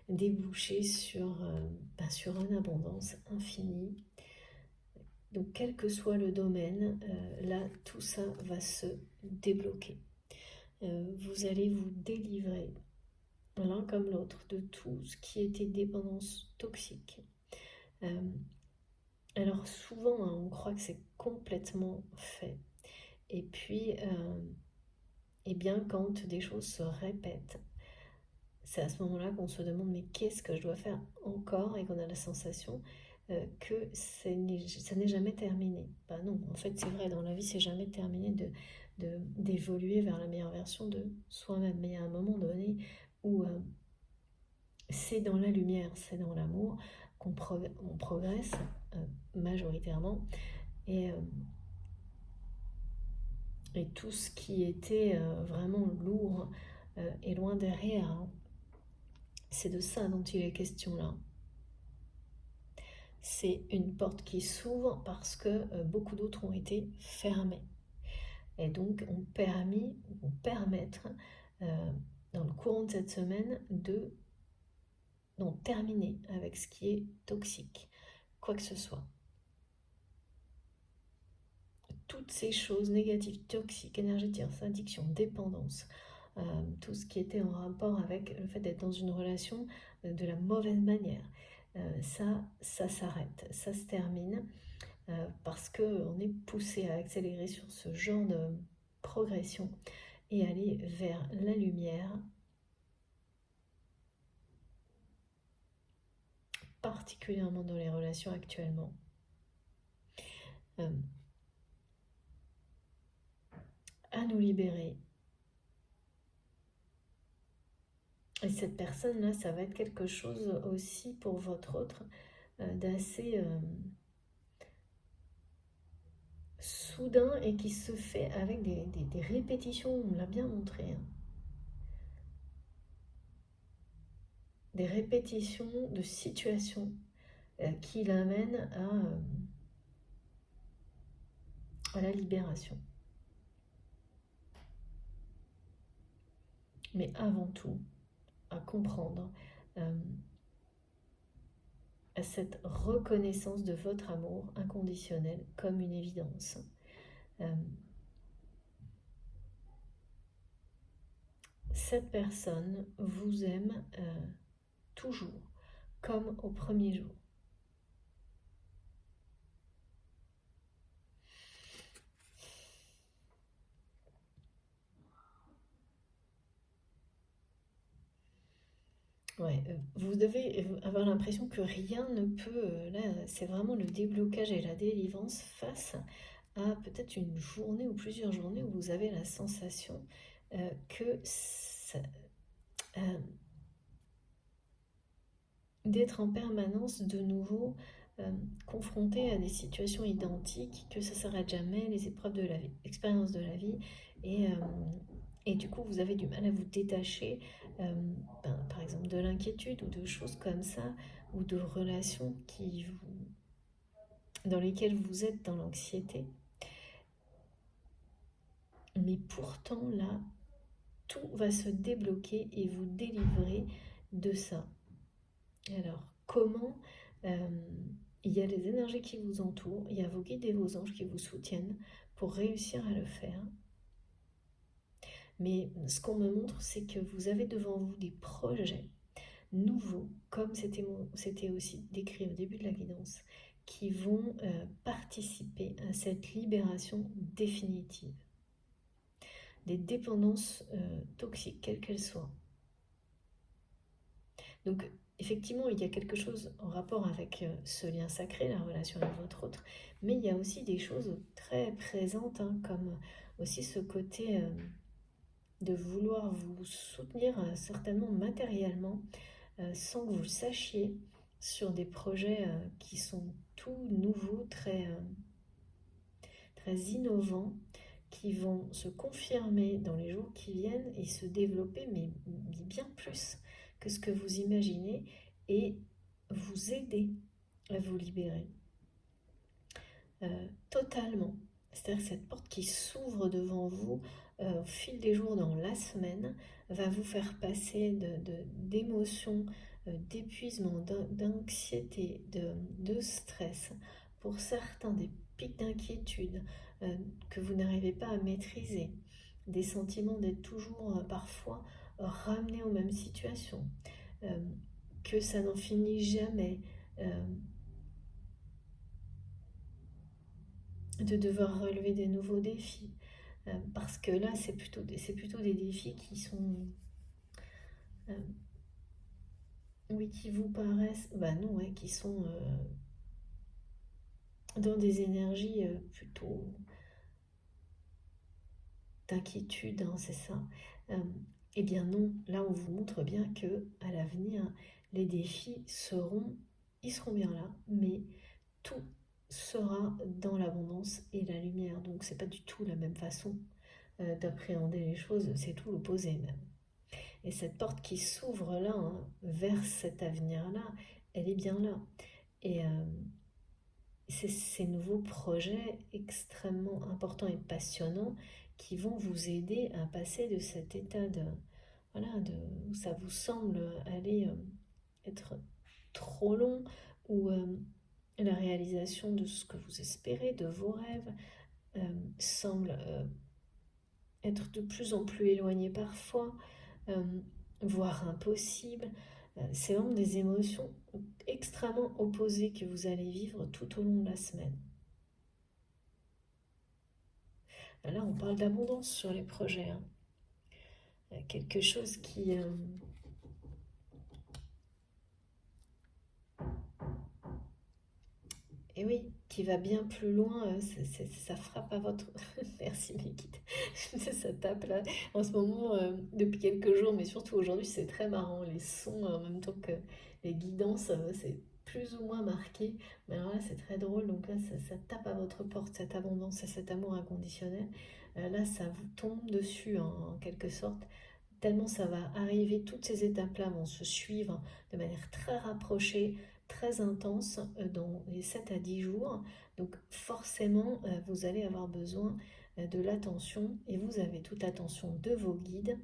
déboucher sur une abondance infinie. Donc, quel que soit le domaine, là, tout ça va se débloquer. Vous allez vous délivrer l'un comme l'autre de tout ce qui était dépendance toxique. Alors souvent, hein, on croit que c'est complètement fait. Et puis, eh bien, quand des choses se répètent, c'est à ce moment-là qu'on se demande mais qu'est-ce que je dois faire encore, et qu'on a la sensation que ça n'est jamais terminé. Ben non, en fait c'est vrai, dans la vie c'est jamais terminé d'évoluer vers la meilleure version de soi-même. Mais il y a un moment donné où c'est dans la lumière, c'est dans l'amour qu'on progresse majoritairement. Et tout ce qui était vraiment lourd est loin derrière. Hein. C'est de ça dont il est question là. C'est une porte qui s'ouvre parce que beaucoup d'autres ont été fermées. Et donc ont permettre dans le courant de cette semaine d'en terminer avec ce qui est toxique, quoi que ce soit. Toutes ces choses négatives, toxiques, énergétiques, addiction, dépendance, tout ce qui était en rapport avec le fait d'être dans une relation de la mauvaise manière, ça s'arrête, ça se termine, parce qu'on est poussé à accélérer sur ce genre de progression et aller vers la lumière, particulièrement dans les relations actuellement. À nous libérer. Et cette personne-là, ça va être quelque chose aussi pour votre autre d'assez soudain et qui se fait avec des répétitions, on l'a bien montré. Hein. Des répétitions de situations qui l'amènent à la libération. Mais avant tout, à comprendre à cette reconnaissance de votre amour inconditionnel comme une évidence. Cette personne vous aime toujours, comme au premier jour. Ouais, vous devez avoir l'impression que rien ne peut, là, c'est vraiment le déblocage et la délivrance face à peut-être une journée ou plusieurs journées où vous avez la sensation que d'être en permanence de nouveau confronté à des situations identiques, que ça ne s'arrête jamais, les épreuves de la vie, l'expérience de la vie, et du coup vous avez du mal à vous détacher, par exemple de l'inquiétude ou de choses comme ça, ou de relations dans lesquelles vous êtes dans l'anxiété. Mais pourtant là, tout va se débloquer et vous délivrer de ça. Alors, comment il y a les énergies qui vous entourent, il y a vos guides et vos anges qui vous soutiennent pour réussir à le faire. Mais ce qu'on me montre, c'est que vous avez devant vous des projets nouveaux, comme c'était aussi décrit au début de la guidance, qui vont participer à cette libération définitive des dépendances toxiques, quelles qu'elles soient. Donc, effectivement, il y a quelque chose en rapport avec ce lien sacré, la relation avec votre autre, mais il y a aussi des choses très présentes, hein, comme aussi ce côté de vouloir vous soutenir certainement matériellement, sans que vous le sachiez, sur des projets qui sont tout nouveaux, très innovants, qui vont se confirmer dans les jours qui viennent et se développer, mais bien plus que ce que vous imaginez, et vous aider à vous libérer totalement. C'est-à-dire que cette porte qui s'ouvre devant vous au fil des jours dans la semaine va vous faire passer d'émotions, d'épuisement, d'anxiété, de stress, pour certains des pics d'inquiétude que vous n'arrivez pas à maîtriser, des sentiments d'être toujours parfois ramenés aux mêmes situations, que ça n'en finit jamais, de devoir relever des nouveaux défis. Parce que là, c'est plutôt des défis qui sont... oui, qui vous paraissent... Bah non, ouais, qui sont dans des énergies plutôt d'inquiétude, hein, c'est ça. Eh bien non, là on vous montre bien que à l'avenir, les défis ils seront bien là, mais tout sera dans l'abondance et la lumière. Donc c'est pas du tout la même façon d'appréhender les choses, c'est tout l'opposé même. Et cette porte qui s'ouvre là, hein, vers cet avenir-là, elle est bien là. Et c'est ces nouveaux projets extrêmement importants et passionnants qui vont vous aider à passer de cet état où ça vous semble aller être trop long, où la réalisation de ce que vous espérez, de vos rêves, semble être de plus en plus éloigné parfois, voire impossible. C'est vraiment des émotions extrêmement opposées que vous allez vivre tout au long de la semaine. Là, on parle d'abondance sur les projets, hein. Quelque chose qui... Et oui, qui va bien plus loin, ça frappe à votre... Merci mes guides, ça tape là. En ce moment, depuis quelques jours, mais surtout aujourd'hui, c'est très marrant. Les sons, en même temps que les guidances, c'est plus ou moins marqué. Mais alors là, c'est très drôle, donc là, ça tape à votre porte, cette abondance et cet amour inconditionnel. Là, ça vous tombe dessus, hein, en quelque sorte. Tellement ça va arriver, toutes ces étapes-là vont se suivre de manière très rapprochée, très intense dans les 7 à 10 jours. Donc forcément, vous allez avoir besoin de l'attention, et vous avez toute l'attention de vos guides,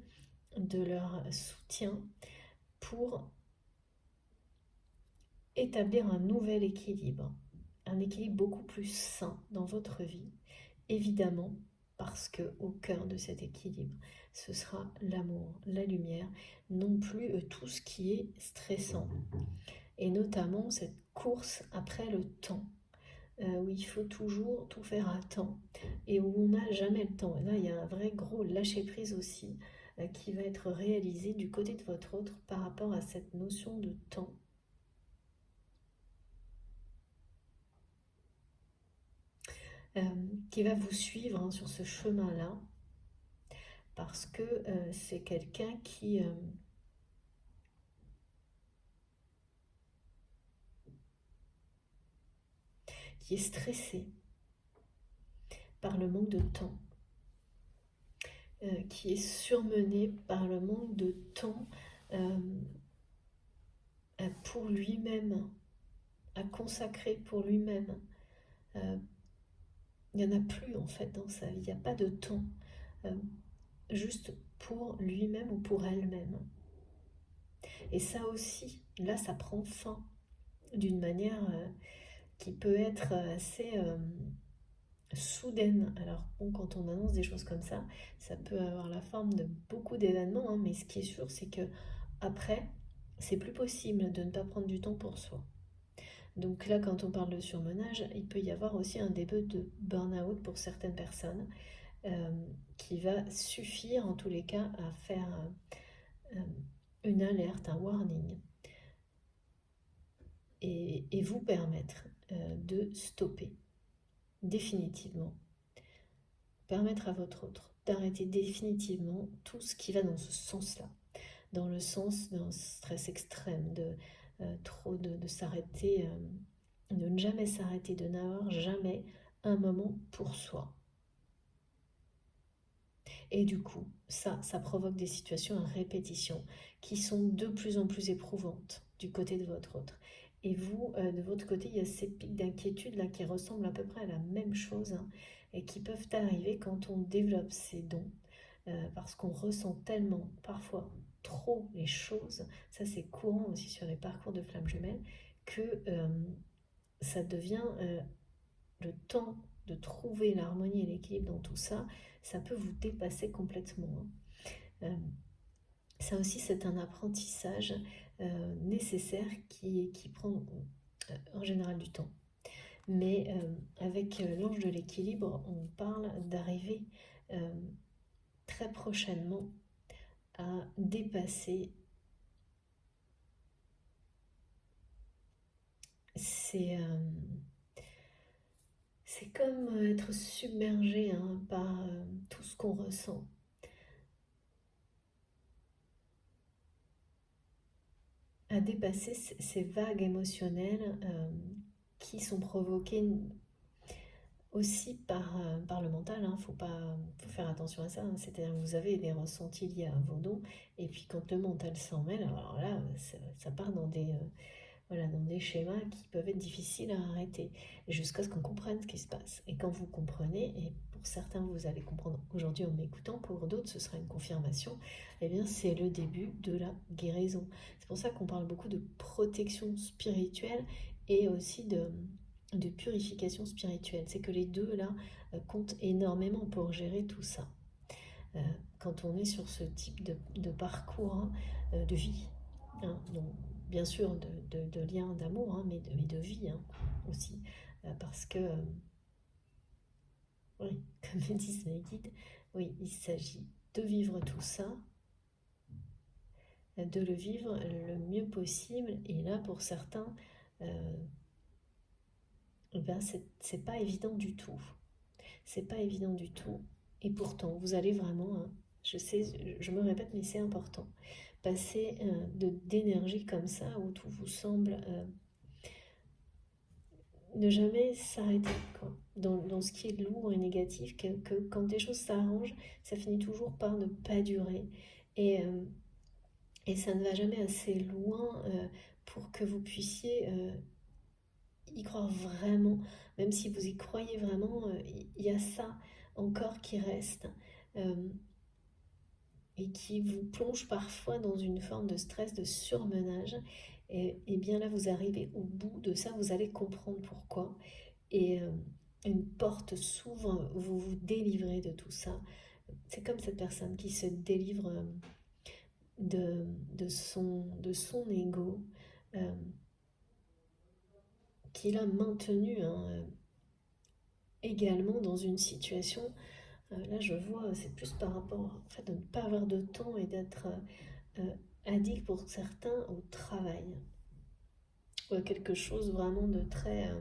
de leur soutien pour établir un nouvel équilibre, un équilibre beaucoup plus sain dans votre vie, évidemment, parce que au cœur de cet équilibre, ce sera l'amour, la lumière, non plus tout ce qui est stressant, et notamment cette course après le temps, où il faut toujours tout faire à temps et où on n'a jamais le temps. Et là, il y a un vrai gros lâcher-prise aussi qui va être réalisé du côté de votre autre par rapport à cette notion de temps. Qui va vous suivre, hein, sur ce chemin-là, parce que c'est quelqu'un qui est stressé par le manque de temps, qui est surmené par le manque de temps pour lui-même, à consacrer pour lui-même. Il n'y en a plus en fait dans sa vie, il n'y a pas de temps juste pour lui-même ou pour elle-même. Et ça aussi, là, ça prend fin d'une manière qui peut être assez soudaine. Alors bon, quand on annonce des choses comme ça peut avoir la forme de beaucoup d'événements, hein, mais ce qui est sûr, c'est que après, c'est plus possible de ne pas prendre du temps pour soi. Donc là, quand on parle de surmenage, il peut y avoir aussi un début de burn-out pour certaines personnes euh, qui va suffire en tous les cas à faire euh, une alerte, un warning et vous permettre de stopper définitivement, permettre à votre autre d'arrêter définitivement tout ce qui va dans ce sens-là, dans le sens d'un stress extrême, de s'arrêter, de ne jamais s'arrêter, de n'avoir jamais un moment pour soi. Et du coup, ça provoque des situations à répétition qui sont de plus en plus éprouvantes du côté de votre autre. Et vous, de votre côté, il y a ces pics d'inquiétude là qui ressemblent à peu près à la même chose hein, et qui peuvent arriver quand on développe ces dons, parce qu'on ressent tellement parfois trop les choses, ça c'est courant aussi sur les parcours de flammes jumelles, que ça devient le temps de trouver l'harmonie et l'équilibre dans tout ça, ça peut vous dépasser complètement. Hein. Ça aussi, c'est un apprentissage nécessaire qui prend en général du temps. Mais avec l'ange de l'équilibre, on parle d'arriver très prochainement à dépasser ces... c'est comme être submergé hein, par tout ce qu'on ressent. À dépasser ces vagues émotionnelles qui sont provoquées aussi par le mental. Il faut faire attention à ça. Hein. C'est-à-dire que vous avez des ressentis liés à vos dons, et puis quand le mental s'en mêle, alors là, ça part dans des schémas qui peuvent être difficiles à arrêter, jusqu'à ce qu'on comprenne ce qui se passe. Et quand vous comprenez, et pour certains vous allez comprendre aujourd'hui en m'écoutant, pour d'autres ce sera une confirmation, eh bien c'est le début de la guérison. C'est pour ça qu'on parle beaucoup de protection spirituelle et aussi de purification spirituelle. C'est que les deux là comptent énormément pour gérer tout ça. Quand on est sur ce type de parcours hein, de vie. Hein, donc, bien sûr de liens d'amour, hein, mais de vie hein, aussi. Parce que, oui, comme me disent mes guides, oui, il s'agit de vivre tout ça, de le vivre le mieux possible. Et là, pour certains, ben c'est pas évident du tout. C'est pas évident du tout. Et pourtant, vous allez vraiment, hein, je sais, je me répète, mais c'est important, passer d'énergie comme ça, où tout vous semble ne jamais s'arrêter quoi. Dans ce qui est lourd et négatif, que quand des choses s'arrangent, ça finit toujours par ne pas durer. Et, euh, et ça ne va jamais assez loin pour que vous puissiez y croire vraiment. Même si vous y croyez vraiment, il y a ça encore qui reste. Euh, et qui vous plonge parfois dans une forme de stress, de surmenage, et bien là vous arrivez au bout de ça, vous allez comprendre pourquoi. Et une porte s'ouvre, vous vous délivrez de tout ça. C'est comme cette personne qui se délivre de son ego, euh, qu'il a maintenu hein, également dans une situation. Là je vois, c'est plus par rapport au fait de ne pas avoir de temps et d'être addict pour certains au travail. Quelque chose vraiment de très...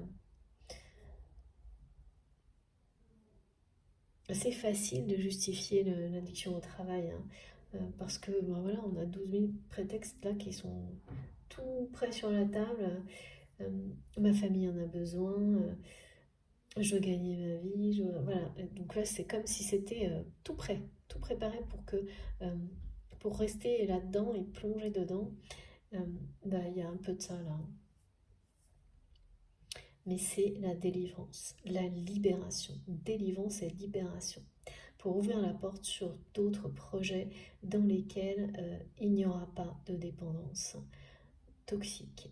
c'est facile de justifier l'addiction au travail, hein, parce que ben voilà, on a 12 000 prétextes là qui sont tout prêts sur la table. Euh, Ma famille en a besoin, je veux gagner ma vie, voilà. Donc là, c'est comme si c'était tout prêt, tout préparé pour rester là-dedans et plonger dedans. Euh, bah, il y a un peu de ça là. Mais c'est la délivrance, la libération, délivrance et libération, pour ouvrir la porte sur d'autres projets dans lesquels il n'y aura pas de dépendance toxique,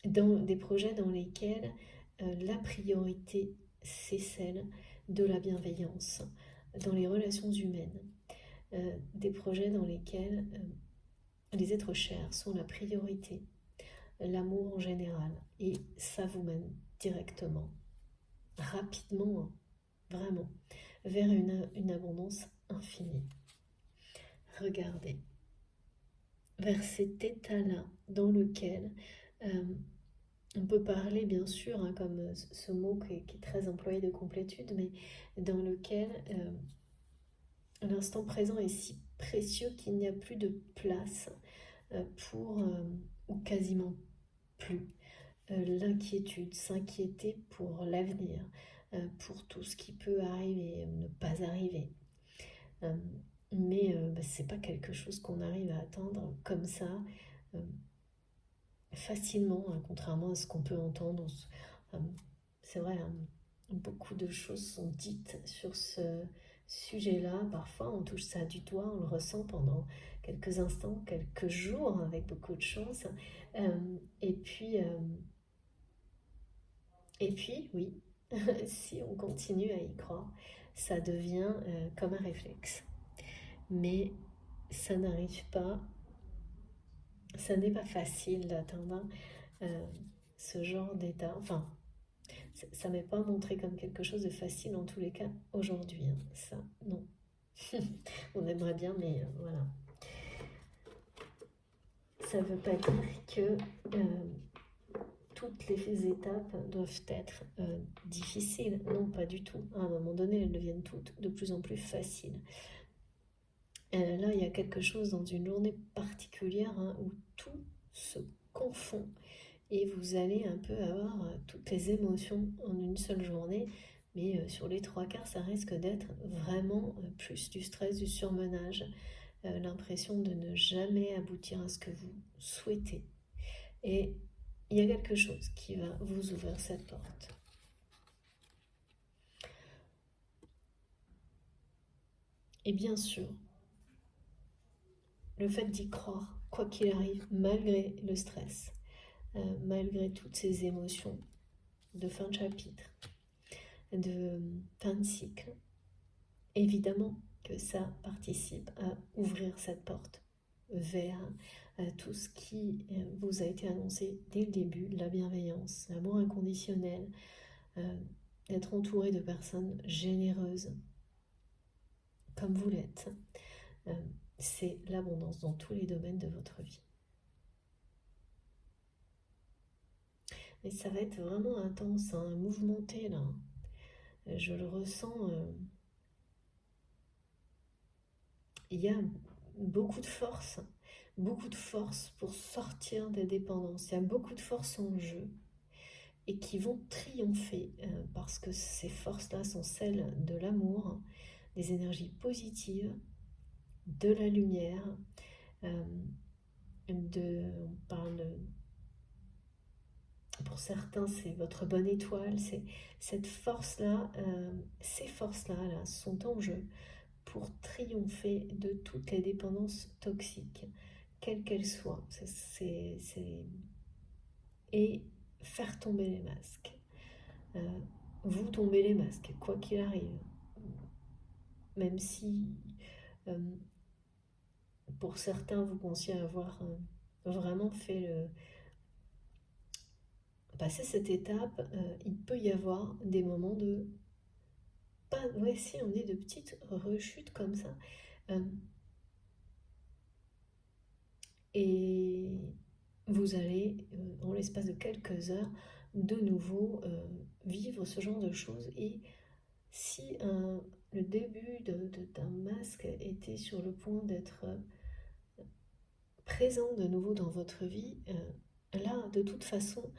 dans des projets dans lesquels la priorité c'est celle de la bienveillance dans les relations humaines, des projets dans lesquels les êtres chers sont la priorité l'amour en général. Et ça vous mène directement, rapidement, hein, vraiment, vers une abondance infinie. Regardez, vers cet état-là dans lequel on peut parler bien sûr, hein, comme ce mot qui est très employé de complétude, mais dans lequel l'instant présent est si précieux qu'il n'y a plus de place pour, ou quasiment plus, l'inquiétude, s'inquiéter pour l'avenir, pour tout ce qui peut arriver ou ne pas arriver. Mais c'est pas quelque chose qu'on arrive à atteindre comme ça facilement, hein, contrairement à ce qu'on peut entendre. C'est vrai, hein, beaucoup de choses sont dites sur ce sujet-là. Parfois, on touche ça du doigt, on le ressent pendant quelques instants, quelques jours, avec beaucoup de chance. Et puis, oui, si on continue à y croire, ça devient comme un réflexe. Mais ça n'arrive pas, ça n'est pas facile d'atteindre ce genre d'état. Enfin, ça m'est pas montré comme quelque chose de facile en tous les cas aujourd'hui. Hein. Ça, non. On aimerait bien, mais voilà. Ça veut pas dire que toutes les étapes doivent être difficiles. Non, pas du tout. À un moment donné, elles deviennent toutes de plus en plus faciles. Là, il y a quelque chose dans une journée particulière, hein, où tout se confond et vous allez un peu avoir toutes les émotions en une seule journée, mais sur les 3/4, ça risque d'être vraiment plus du stress, du surmenage, l'impression de ne jamais aboutir à ce que vous souhaitez. Et il y a quelque chose qui va vous ouvrir cette porte. Et bien sûr, le fait d'y croire, quoi qu'il arrive, malgré le stress, malgré toutes ces émotions de fin de chapitre, de fin de cycle, évidemment que ça participe à ouvrir cette porte vers tout ce qui vous a été annoncé dès le début, la bienveillance, l'amour inconditionnel, d'être entouré de personnes généreuses comme vous l'êtes. C'est l'abondance dans tous les domaines de votre vie. Et ça va être vraiment intense, hein, mouvementé là. Je le ressens. Il y a beaucoup de force pour sortir des dépendances. Il y a beaucoup de force en jeu et qui vont triompher parce que ces forces-là sont celles de l'amour, des énergies positives, de la lumière, on parle, pour certains c'est votre bonne étoile, c'est cette force-là, ces forces-là là, sont en jeu pour triompher de toutes les dépendances toxiques, quelles qu'elles soient. Et faire tomber les masques. Vous tombez les masques, quoi qu'il arrive. Même si, pour certains, vous pensiez avoir vraiment passer cette étape, il peut y avoir des moments de... Ouais, si on est de petites rechutes comme ça. Et vous allez, en l'espace de quelques heures, de nouveau vivre ce genre de choses. Et si le début d'un masque était sur le point d'être présent de nouveau dans votre vie, là, de toute façon,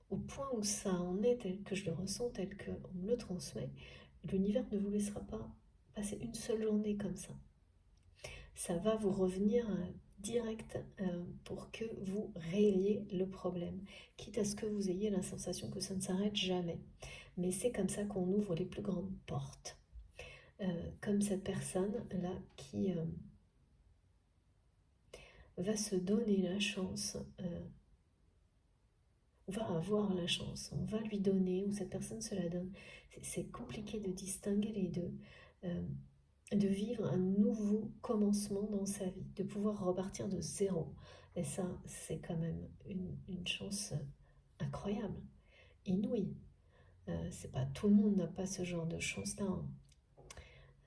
au point où ça en est, tel que je le ressens, tel qu'on me le transmet, l'univers ne vous laissera pas passer une seule journée comme ça. Ça va vous revenir direct pour que vous rayez le problème, quitte à ce que vous ayez la sensation que ça ne s'arrête jamais. Mais c'est comme ça qu'on ouvre les plus grandes portes. Comme cette personne-là qui va se donner la chance, on va avoir la chance, on va lui donner, ou cette personne se la donne. C'est compliqué de distinguer les deux. De vivre un nouveau commencement dans sa vie, de pouvoir repartir de zéro. Et ça, c'est quand même une chance incroyable, inouïe. C'est pas tout le monde n'a pas ce genre de chance-là, hein.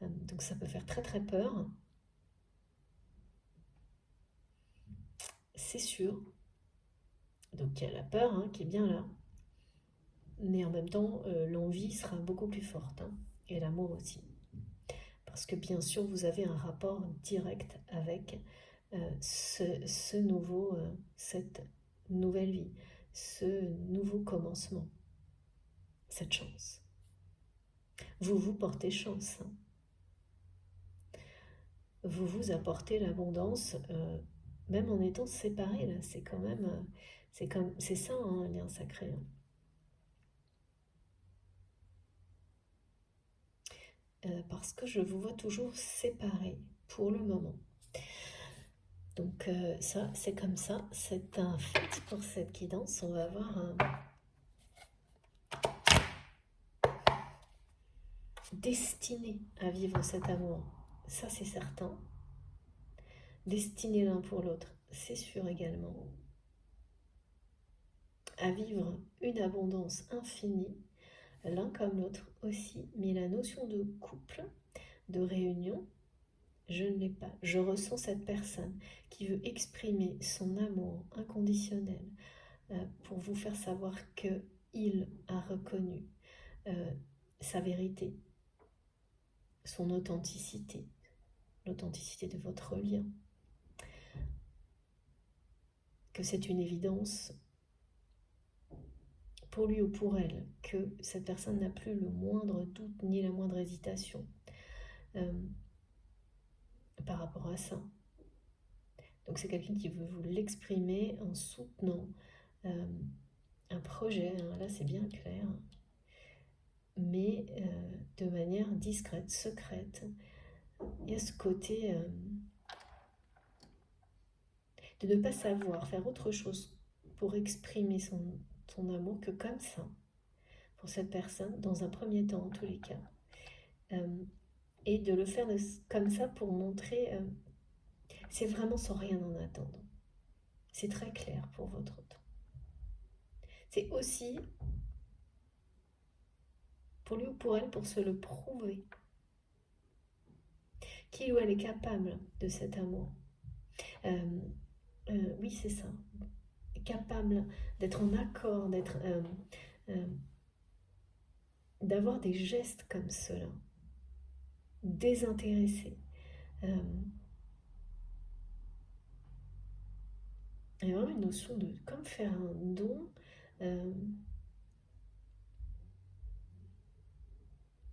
Donc ça peut faire très très peur, c'est sûr. Donc il y a la peur, hein, qui est bien là, mais en même temps l'envie sera beaucoup plus forte, hein, et l'amour aussi. Parce que bien sûr vous avez un rapport direct avec cette nouvelle vie, ce nouveau commencement, cette chance. Vous vous portez chance, hein. Vous vous apportez l'abondance, même en étant séparés, là. C'est quand même, c'est ça, hein, un lien sacré, hein. Parce que je vous vois toujours séparés pour le moment. Donc ça, c'est comme ça, c'est un fait pour cette guidance. On va avoir un destiné à vivre cet amour. Ça, c'est certain. Destiné l'un pour l'autre, c'est sûr également. À vivre une abondance infinie, l'un comme l'autre aussi. Mais la notion de couple, de réunion, je ne l'ai pas. Je ressens cette personne qui veut exprimer son amour inconditionnel pour vous faire savoir qu'il a reconnu sa vérité, son authenticité, l'authenticité de votre lien, que c'est une évidence pour lui ou pour elle, que cette personne n'a plus le moindre doute ni la moindre hésitation par rapport à ça. Donc c'est quelqu'un qui veut vous l'exprimer en soutenant un projet, hein, là c'est bien clair, mais de manière discrète, secrète. Il y a ce côté de ne pas savoir faire autre chose pour exprimer son amour que comme ça, pour cette personne, dans un premier temps en tous les cas. Et de le faire comme ça pour montrer, c'est vraiment sans rien en attendre. C'est très clair pour votre autre. C'est aussi, pour lui ou pour elle, pour se le prouver, qu'il ou elle est capable de cet amour. Oui, c'est ça. Capable d'être en accord, d'avoir des gestes comme cela, désintéressés. Il y a vraiment une notion de comme faire un don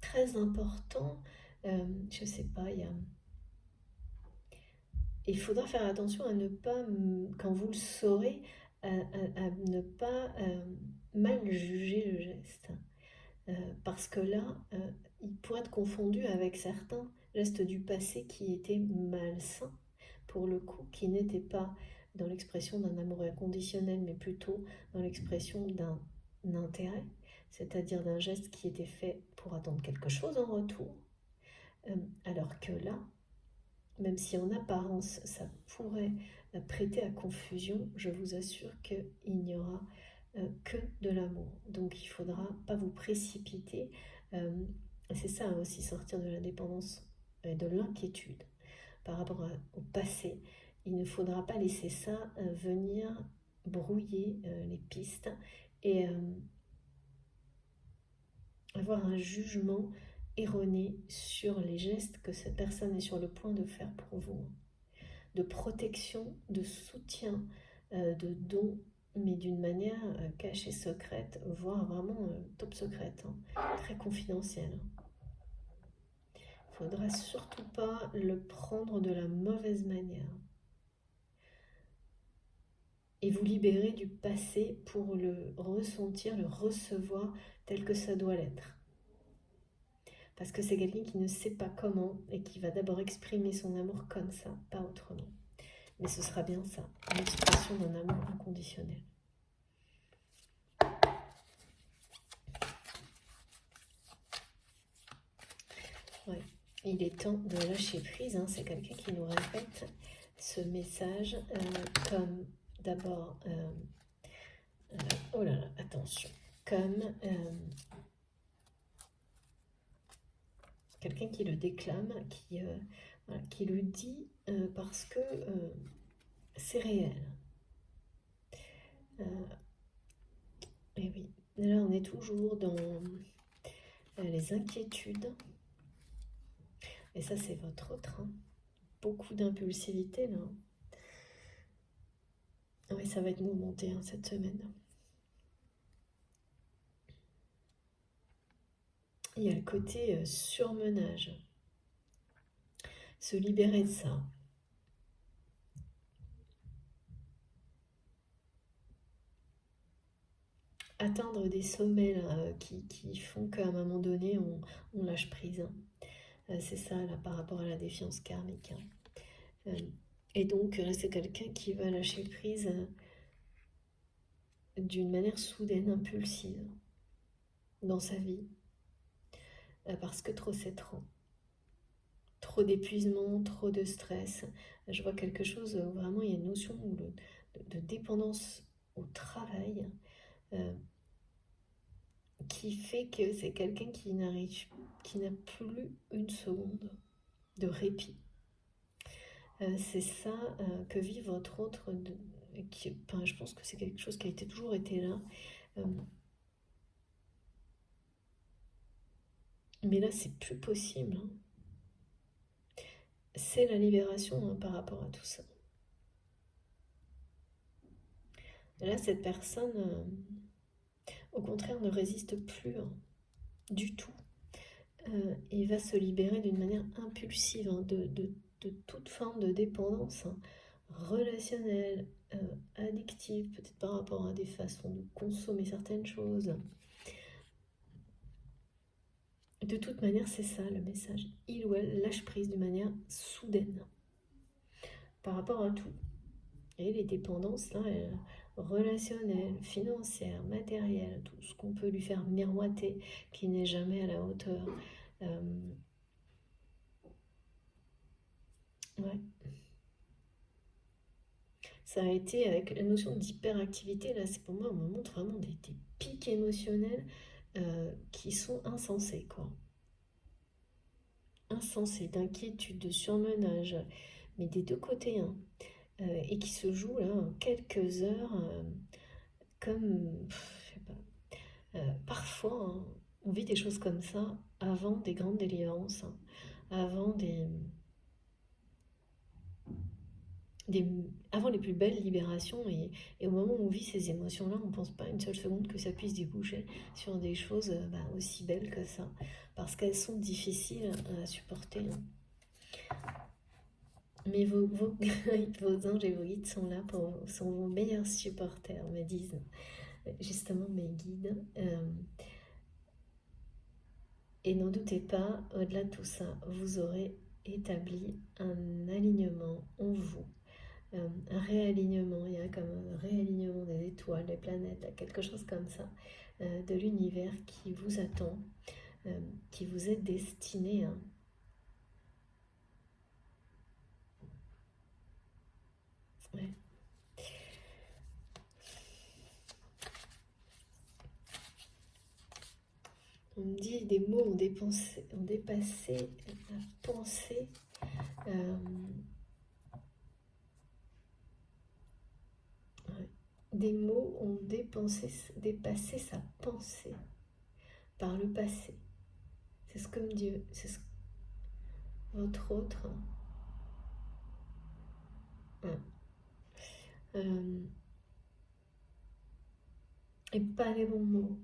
très important. Je sais pas, il faudra faire attention à ne pas, quand vous le saurez, à ne pas mal juger le geste. Parce que là, il pourrait être confondu avec certains gestes du passé qui étaient malsains, pour le coup, qui n'étaient pas dans l'expression d'un amour inconditionnel, mais plutôt dans l'expression d'un intérêt, c'est-à-dire d'un geste qui était fait pour attendre quelque chose en retour. Alors que là, même si en apparence ça pourrait prêter à confusion, je vous assure qu'il n'y aura que de l'amour. Donc il ne faudra pas vous précipiter. C'est ça aussi, sortir de la dépendance et de l'inquiétude par rapport au passé. Il ne faudra pas laisser ça venir brouiller les pistes et avoir un jugement erroné sur les gestes que cette personne est sur le point de faire pour vous, de protection, de soutien, de don, mais d'une manière cachée, secrète, voire vraiment top secrète, hein, très confidentielle. Il ne faudra surtout pas le prendre de la mauvaise manière. Et vous libérer du passé pour le ressentir, le recevoir tel que ça doit l'être. Parce que c'est quelqu'un qui ne sait pas comment et qui va d'abord exprimer son amour comme ça, pas autrement. Mais ce sera bien ça, l'expression d'un amour inconditionnel. Ouais. Il est temps de lâcher prise, hein. C'est quelqu'un qui nous répète ce message comme d'abord, oh là là, attention, comme quelqu'un qui le déclame, voilà, qui le dit parce que c'est réel. Et oui, là on est toujours dans les inquiétudes. Et ça c'est votre autre, hein. Beaucoup d'impulsivité là. Oui, ça va être mouvementé hein, cette semaine. Il y a le côté surmenage. Se libérer de ça. Atteindre des sommets là, qui font qu'à un moment donné, on lâche prise, hein. C'est ça, là, par rapport à la défiance karmique, hein. Et donc, là, c'est quelqu'un qui va lâcher prise d'une manière soudaine, impulsive, dans sa vie, parce que trop c'est trop. Trop d'épuisement, trop de stress. Je vois quelque chose où vraiment il y a une notion de dépendance au travail qui fait que c'est quelqu'un qui n'a plus une seconde de répit. C'est ça que vit votre autre, je pense que c'est quelque chose qui a toujours été là. Mais là, c'est plus possible, hein. C'est la libération hein, par rapport à tout ça. Là, cette personne, au contraire, ne résiste plus hein, du tout. Et va se libérer d'une manière impulsive hein, de toute forme de dépendance hein, relationnelle, addictive, peut-être par rapport à des façons de consommer certaines choses. De toute manière, c'est ça le message. Il ou elle lâche prise d'une manière soudaine par rapport à tout. Et les dépendances, là, relationnelles, financières, matérielles, tout ce qu'on peut lui faire miroiter, qui n'est jamais à la hauteur. Ouais. Ça a été avec la notion d'hyperactivité, là, c'est pour moi, on me montre vraiment des pics émotionnels qui sont insensés, quoi. Insensés, d'inquiétude, de surmenage, mais des deux côtés, hein. Et qui se jouent là en quelques heures, comme, je sais pas, parfois, hein, on vit des choses comme ça avant des grandes délivrances, hein, avant avant les plus belles libérations et au moment où on vit ces émotions-là, on ne pense pas une seule seconde que ça puisse déboucher sur des choses aussi belles que ça, parce qu'elles sont difficiles à supporter, hein. Mais vos anges et vos guides sont là, sont vos meilleurs supporters, me disent justement mes guides. Et n'en doutez pas, au-delà de tout ça, vous aurez établi un alignement en vous, un réalignement, il y a comme un réalignement des étoiles, des planètes, quelque chose comme ça, de l'univers qui vous attend, qui vous est destiné, hein. Ouais. On me dit des mots ont dépassé la pensée. Ouais. Des mots ont dépassé sa pensée par le passé. C'est ce que me dit votre autre. Ouais. Et pas les bons mots.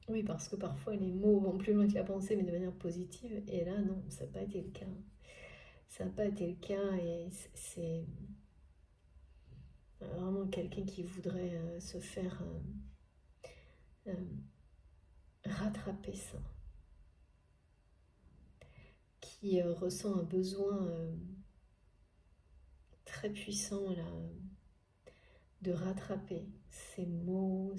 Oui, parce que parfois les mots vont plus loin que la pensée, mais de manière positive. Et là, non, ça n'a pas été le cas. Ça n'a pas été le cas et c'est vraiment quelqu'un qui voudrait se faire rattraper ça. Qui ressent un besoin très puissant là, de rattraper ces mots,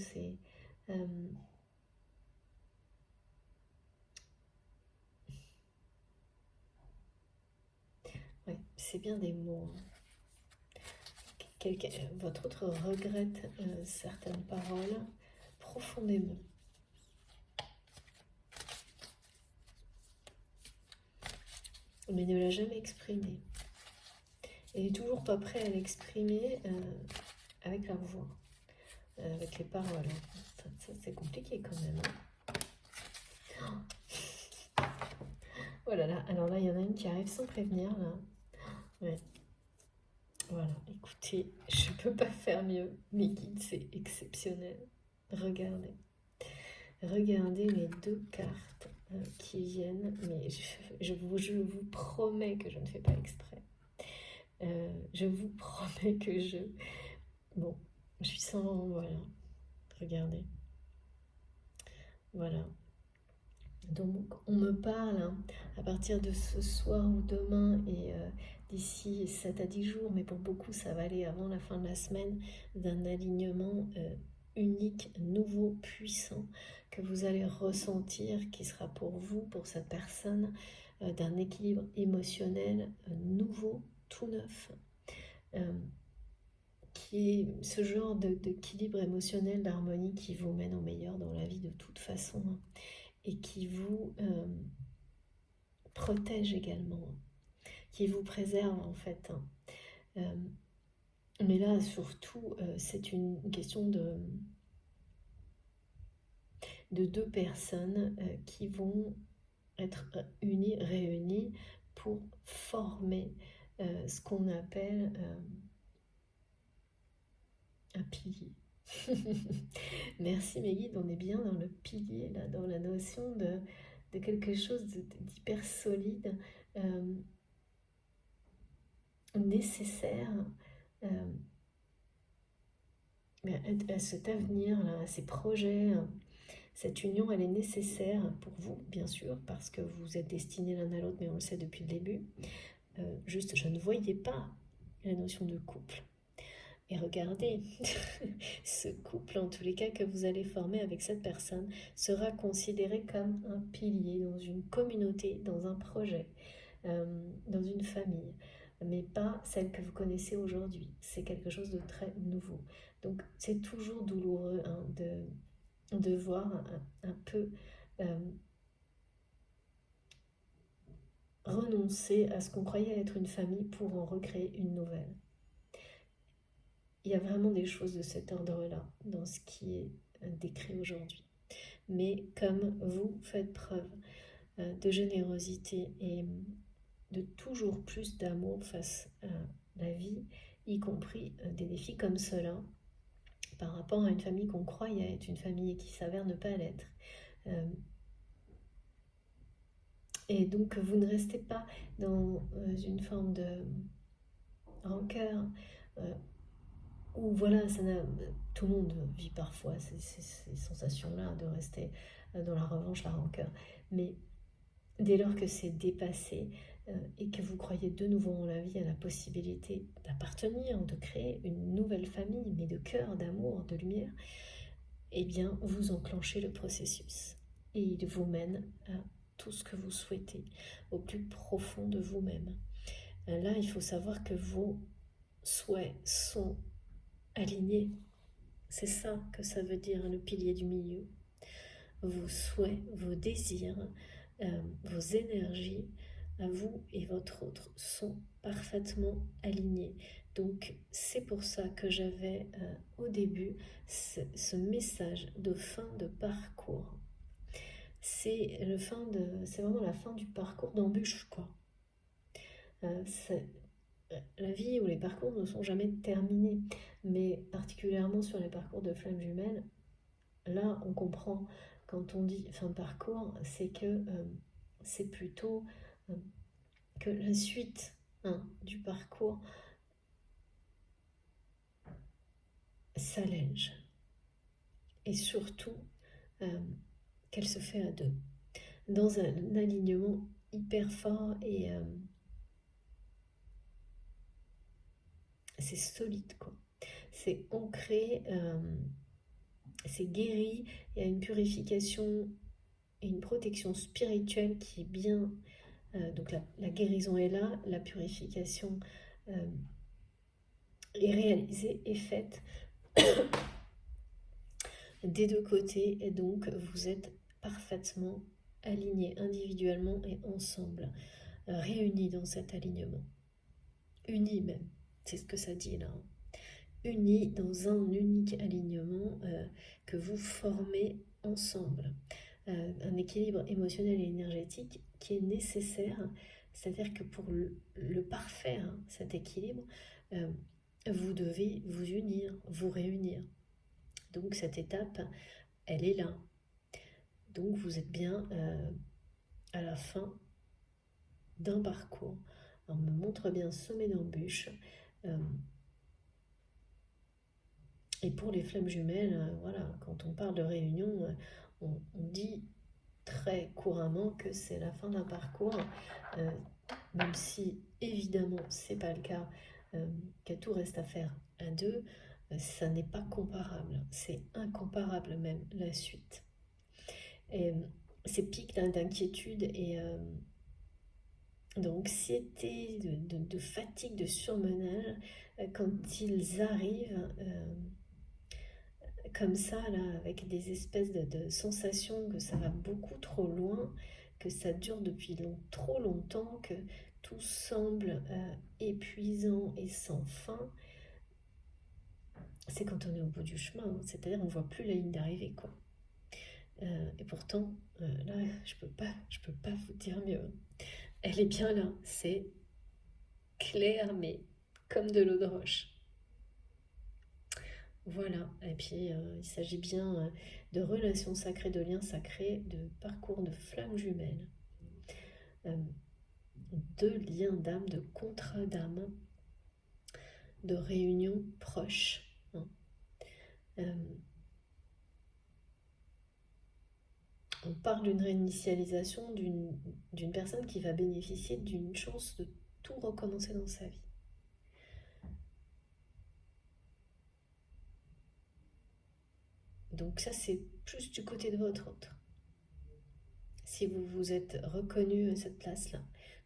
c'est bien des mots. Votre autre regrette certaines paroles profondément. Mais ne l'a jamais exprimé. Et n'est toujours pas prêt à l'exprimer avec la voix, avec les paroles. Ça, c'est compliqué quand même. Oh là là, alors là, il y en a une qui arrive sans prévenir, là. Ouais. Voilà, écoutez, je peux pas faire mieux. Mes guides, c'est exceptionnel. Regardez. Regardez les deux cartes qui viennent, mais je vous promets que je ne fais pas exprès. Je vous promets que Bon, je suis sans... Voilà, regardez. Voilà. Donc, on me parle hein, à partir de ce soir ou demain et d'ici 7 à 10 jours, mais pour beaucoup, ça va aller avant la fin de la semaine, d'un alignement unique, nouveau, puissant, que vous allez ressentir, qui sera pour vous, pour cette personne, d'un équilibre émotionnel nouveau, tout neuf. Qui est ce genre d'équilibre émotionnel, d'harmonie qui vous mène au meilleur dans la vie de toute façon hein, et qui vous protège également, qui vous préserve en fait. Hein. Mais là surtout c'est une question de deux personnes qui vont être réunies pour former ce qu'on appelle un pilier. Merci mes guides, on est bien dans le pilier, là, dans la notion de quelque chose d'hyper solide, nécessaire à cet avenir, là, à ces projets. Cette union, elle est nécessaire pour vous, bien sûr, parce que vous êtes destinés l'un à l'autre, mais on le sait depuis le début. Juste, je ne voyais pas la notion de couple. Et regardez, ce couple, en tous les cas, que vous allez former avec cette personne, sera considéré comme un pilier dans une communauté, dans un projet, dans une famille, mais pas celle que vous connaissez aujourd'hui. C'est quelque chose de très nouveau. Donc, c'est toujours douloureux hein, de voir un peu renoncer à ce qu'on croyait être une famille pour en recréer une nouvelle. Il y a vraiment des choses de cet ordre-là dans ce qui est décrit aujourd'hui. Mais comme vous faites preuve de générosité et de toujours plus d'amour face à la vie, y compris des défis comme cela, par rapport à une famille qu'on croyait être une famille et qui s'avère ne pas l'être. Et donc vous ne restez pas dans une forme de rancœur, où voilà, tout le monde vit parfois ces sensations-là de rester dans la revanche, la rancœur. Mais dès lors que c'est dépassé et que vous croyez de nouveau en la vie, à la possibilité d'appartenir, de créer une nouvelle famille, mais de cœur, d'amour, de lumière, eh bien, vous enclenchez le processus. Et il vous mène à tout ce que vous souhaitez, au plus profond de vous-même. Là, il faut savoir que vos souhaits sont alignés. C'est ça que ça veut dire le pilier du milieu. Vos souhaits, vos désirs, vos énergies, à vous et votre autre, sont parfaitement alignés. Donc c'est pour ça que j'avais au début ce message de fin de parcours. C'est vraiment la fin du parcours d'embûche, quoi. La vie ou les parcours ne sont jamais terminés, mais particulièrement sur les parcours de flammes jumelles, là on comprend quand on dit fin de parcours, c'est que c'est plutôt que la suite du parcours s'allège et surtout qu'elle se fait à deux, dans un alignement hyper fort et c'est solide, quoi. C'est ancré, c'est guéri, il y a une purification et une protection spirituelle qui est bien Donc la guérison est là, la purification est réalisée, est faite des deux côtés, et donc vous êtes parfaitement alignés individuellement et ensemble, réunis dans cet alignement. Unis même, c'est ce que ça dit là. Unis dans un unique alignement que vous formez ensemble. Un équilibre émotionnel et énergétique qui est nécessaire, c'est-à-dire que pour le parfaire, cet équilibre, vous devez vous unir, vous réunir. Donc cette étape, elle est là. Donc vous êtes bien à la fin d'un parcours. On me montre bien sommet d'embûches. Et pour les flammes jumelles, voilà, quand on parle de réunion, on dit très couramment que c'est la fin d'un parcours, même si évidemment c'est pas le cas, que tout reste à faire à deux, ça n'est pas comparable, c'est incomparable même la suite. Et ces pics d'inquiétude et d'anxiété, de fatigue, de surmenage, quand ils arrivent comme ça, là, avec des espèces de sensations que ça va beaucoup trop loin, que ça dure depuis trop longtemps, que tout semble épuisant et sans fin, c'est quand on est au bout du chemin, hein. C'est-à-dire on ne voit plus la ligne d'arrivée, quoi. Et pourtant, là, je peux pas vous dire mieux. Elle est bien là, c'est clair, mais comme de l'eau de roche. Voilà, et puis il s'agit bien de relations sacrées, de liens sacrés, de parcours de flammes jumelles, de liens d'âme, de contrats d'âme, de réunions proches, hein. On parle d'une réinitialisation d'une personne qui va bénéficier d'une chance de tout recommencer dans sa vie. Donc ça, c'est plus du côté de votre autre. Si vous vous êtes reconnu à cette place-là,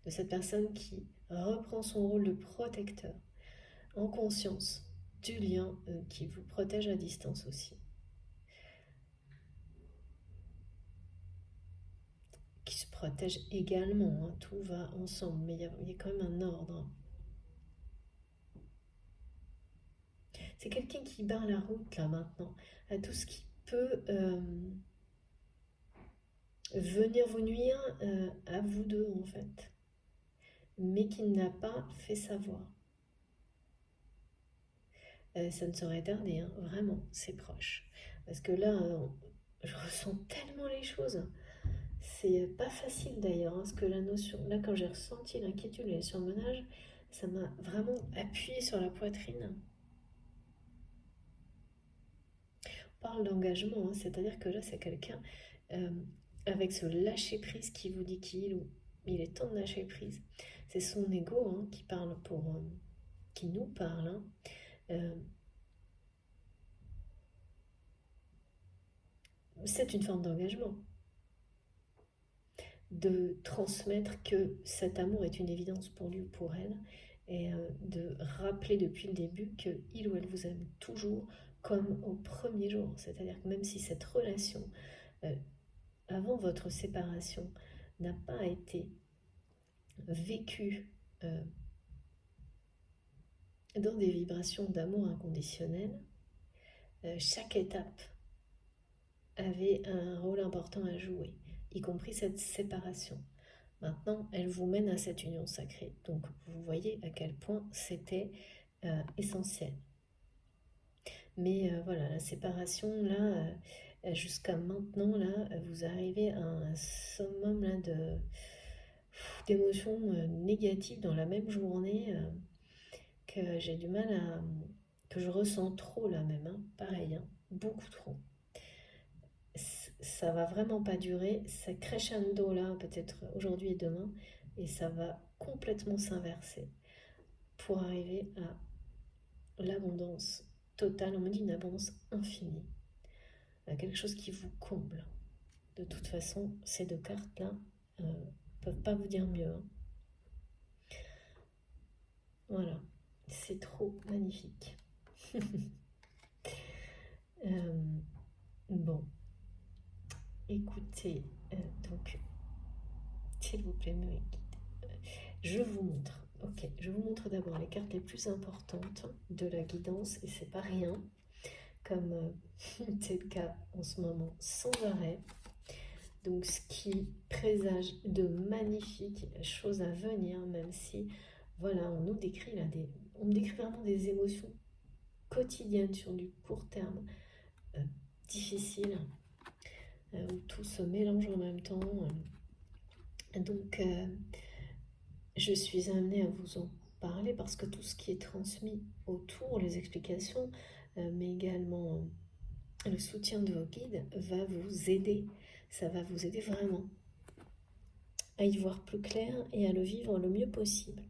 de cette personne qui reprend son rôle de protecteur, en conscience du lien qui vous protège à distance aussi, qui se protège également, hein, tout va ensemble, mais il y a quand même un ordre, hein. C'est quelqu'un qui barre la route là maintenant à tout ce qui peut venir vous nuire à vous deux en fait, mais qui n'a pas fait savoir. Ça ne saurait tarder, hein, vraiment, c'est proche. Parce que là, je ressens tellement les choses. C'est pas facile d'ailleurs, hein, parce que la notion, là quand j'ai ressenti l'inquiétude et le surmenage, ça m'a vraiment appuyé sur la poitrine. On parle d'engagement, hein, c'est-à-dire que là c'est quelqu'un euh, avec ce lâcher-prise qui vous dit il est temps de lâcher prise. C'est son ego, hein, qui parle qui nous parle, hein. C'est une forme d'engagement, de transmettre que cet amour est une évidence pour lui ou pour elle, et de rappeler depuis le début qu'il ou elle vous aime toujours comme au premier jour. C'est-à-dire que même si cette relation, avant votre séparation, n'a pas été vécue dans des vibrations d'amour inconditionnel, chaque étape avait un rôle important à jouer, y compris cette séparation. Maintenant, elle vous mène à cette union sacrée. Donc, vous voyez à quel point c'était essentiel. Mais voilà, la séparation, là, jusqu'à maintenant, là, vous arrivez à un summum là, d'émotions négatives dans la même journée que j'ai du mal à... que je ressens trop là même, hein, pareil, hein, beaucoup trop. Ça va vraiment pas durer, c'est crescendo là, peut-être aujourd'hui et demain, et ça va complètement s'inverser pour arriver à l'abondance totale. On me dit une abondance infinie, quelque chose qui vous comble. De toute façon, ces deux cartes là Ils peuvent pas vous dire mieux, hein. Voilà, c'est trop magnifique. Bon, écoutez, donc, s'il vous plaît, mes guides, je vous montre. Ok, je vous montre d'abord les cartes les plus importantes de la guidance, et c'est pas rien, comme c'est le cas en ce moment sans arrêt. Donc, ce qui présage de magnifiques choses à venir, même si, voilà, on nous décrit là on me décrit vraiment des émotions quotidiennes sur du court terme, difficiles, où tout se mélange en même temps. Donc, je suis amenée à vous en parler parce que tout ce qui est transmis autour, les explications, mais également le soutien de vos guides va vous aider. Ça va vous aider vraiment à y voir plus clair et à le vivre le mieux possible.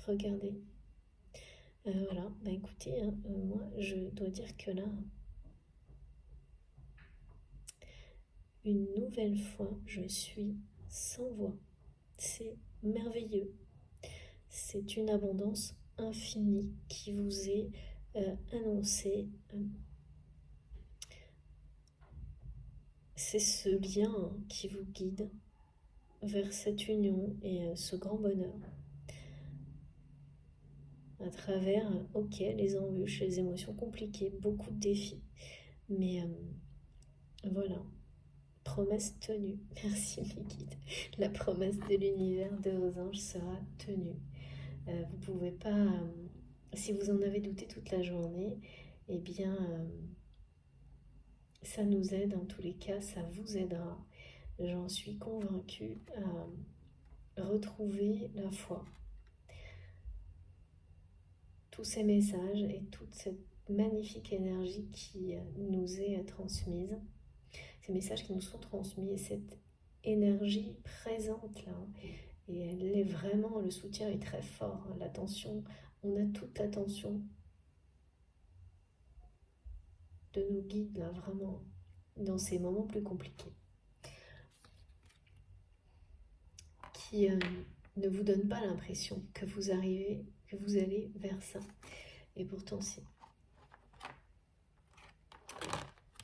Regardez. Voilà, bah écoutez, hein, moi je dois dire que là, une nouvelle fois, je suis sans voix. C'est merveilleux. C'est une abondance infinie qui vous est annoncée. C'est ce lien qui vous guide vers cette union et ce grand bonheur. À travers, ok, les embûches, les émotions compliquées, beaucoup de défis. Mais voilà, promesse tenue. Merci mes guides. La promesse de l'univers de vos anges sera tenue. Vous pouvez pas, si vous en avez douté toute la journée, eh bien, ça nous aide en tous les cas, ça vous aidera. J'en suis convaincue à retrouver la foi. Tous ces messages et toute cette magnifique énergie qui nous est transmise, ces messages qui nous sont transmis et cette énergie présente là, et elle est vraiment, le soutien est très fort, hein, l'attention, on a toute l'attention de nos guides là, vraiment, dans ces moments plus compliqués, qui ne vous donnent pas l'impression que vous arrivez, que vous allez vers ça, et pourtant si.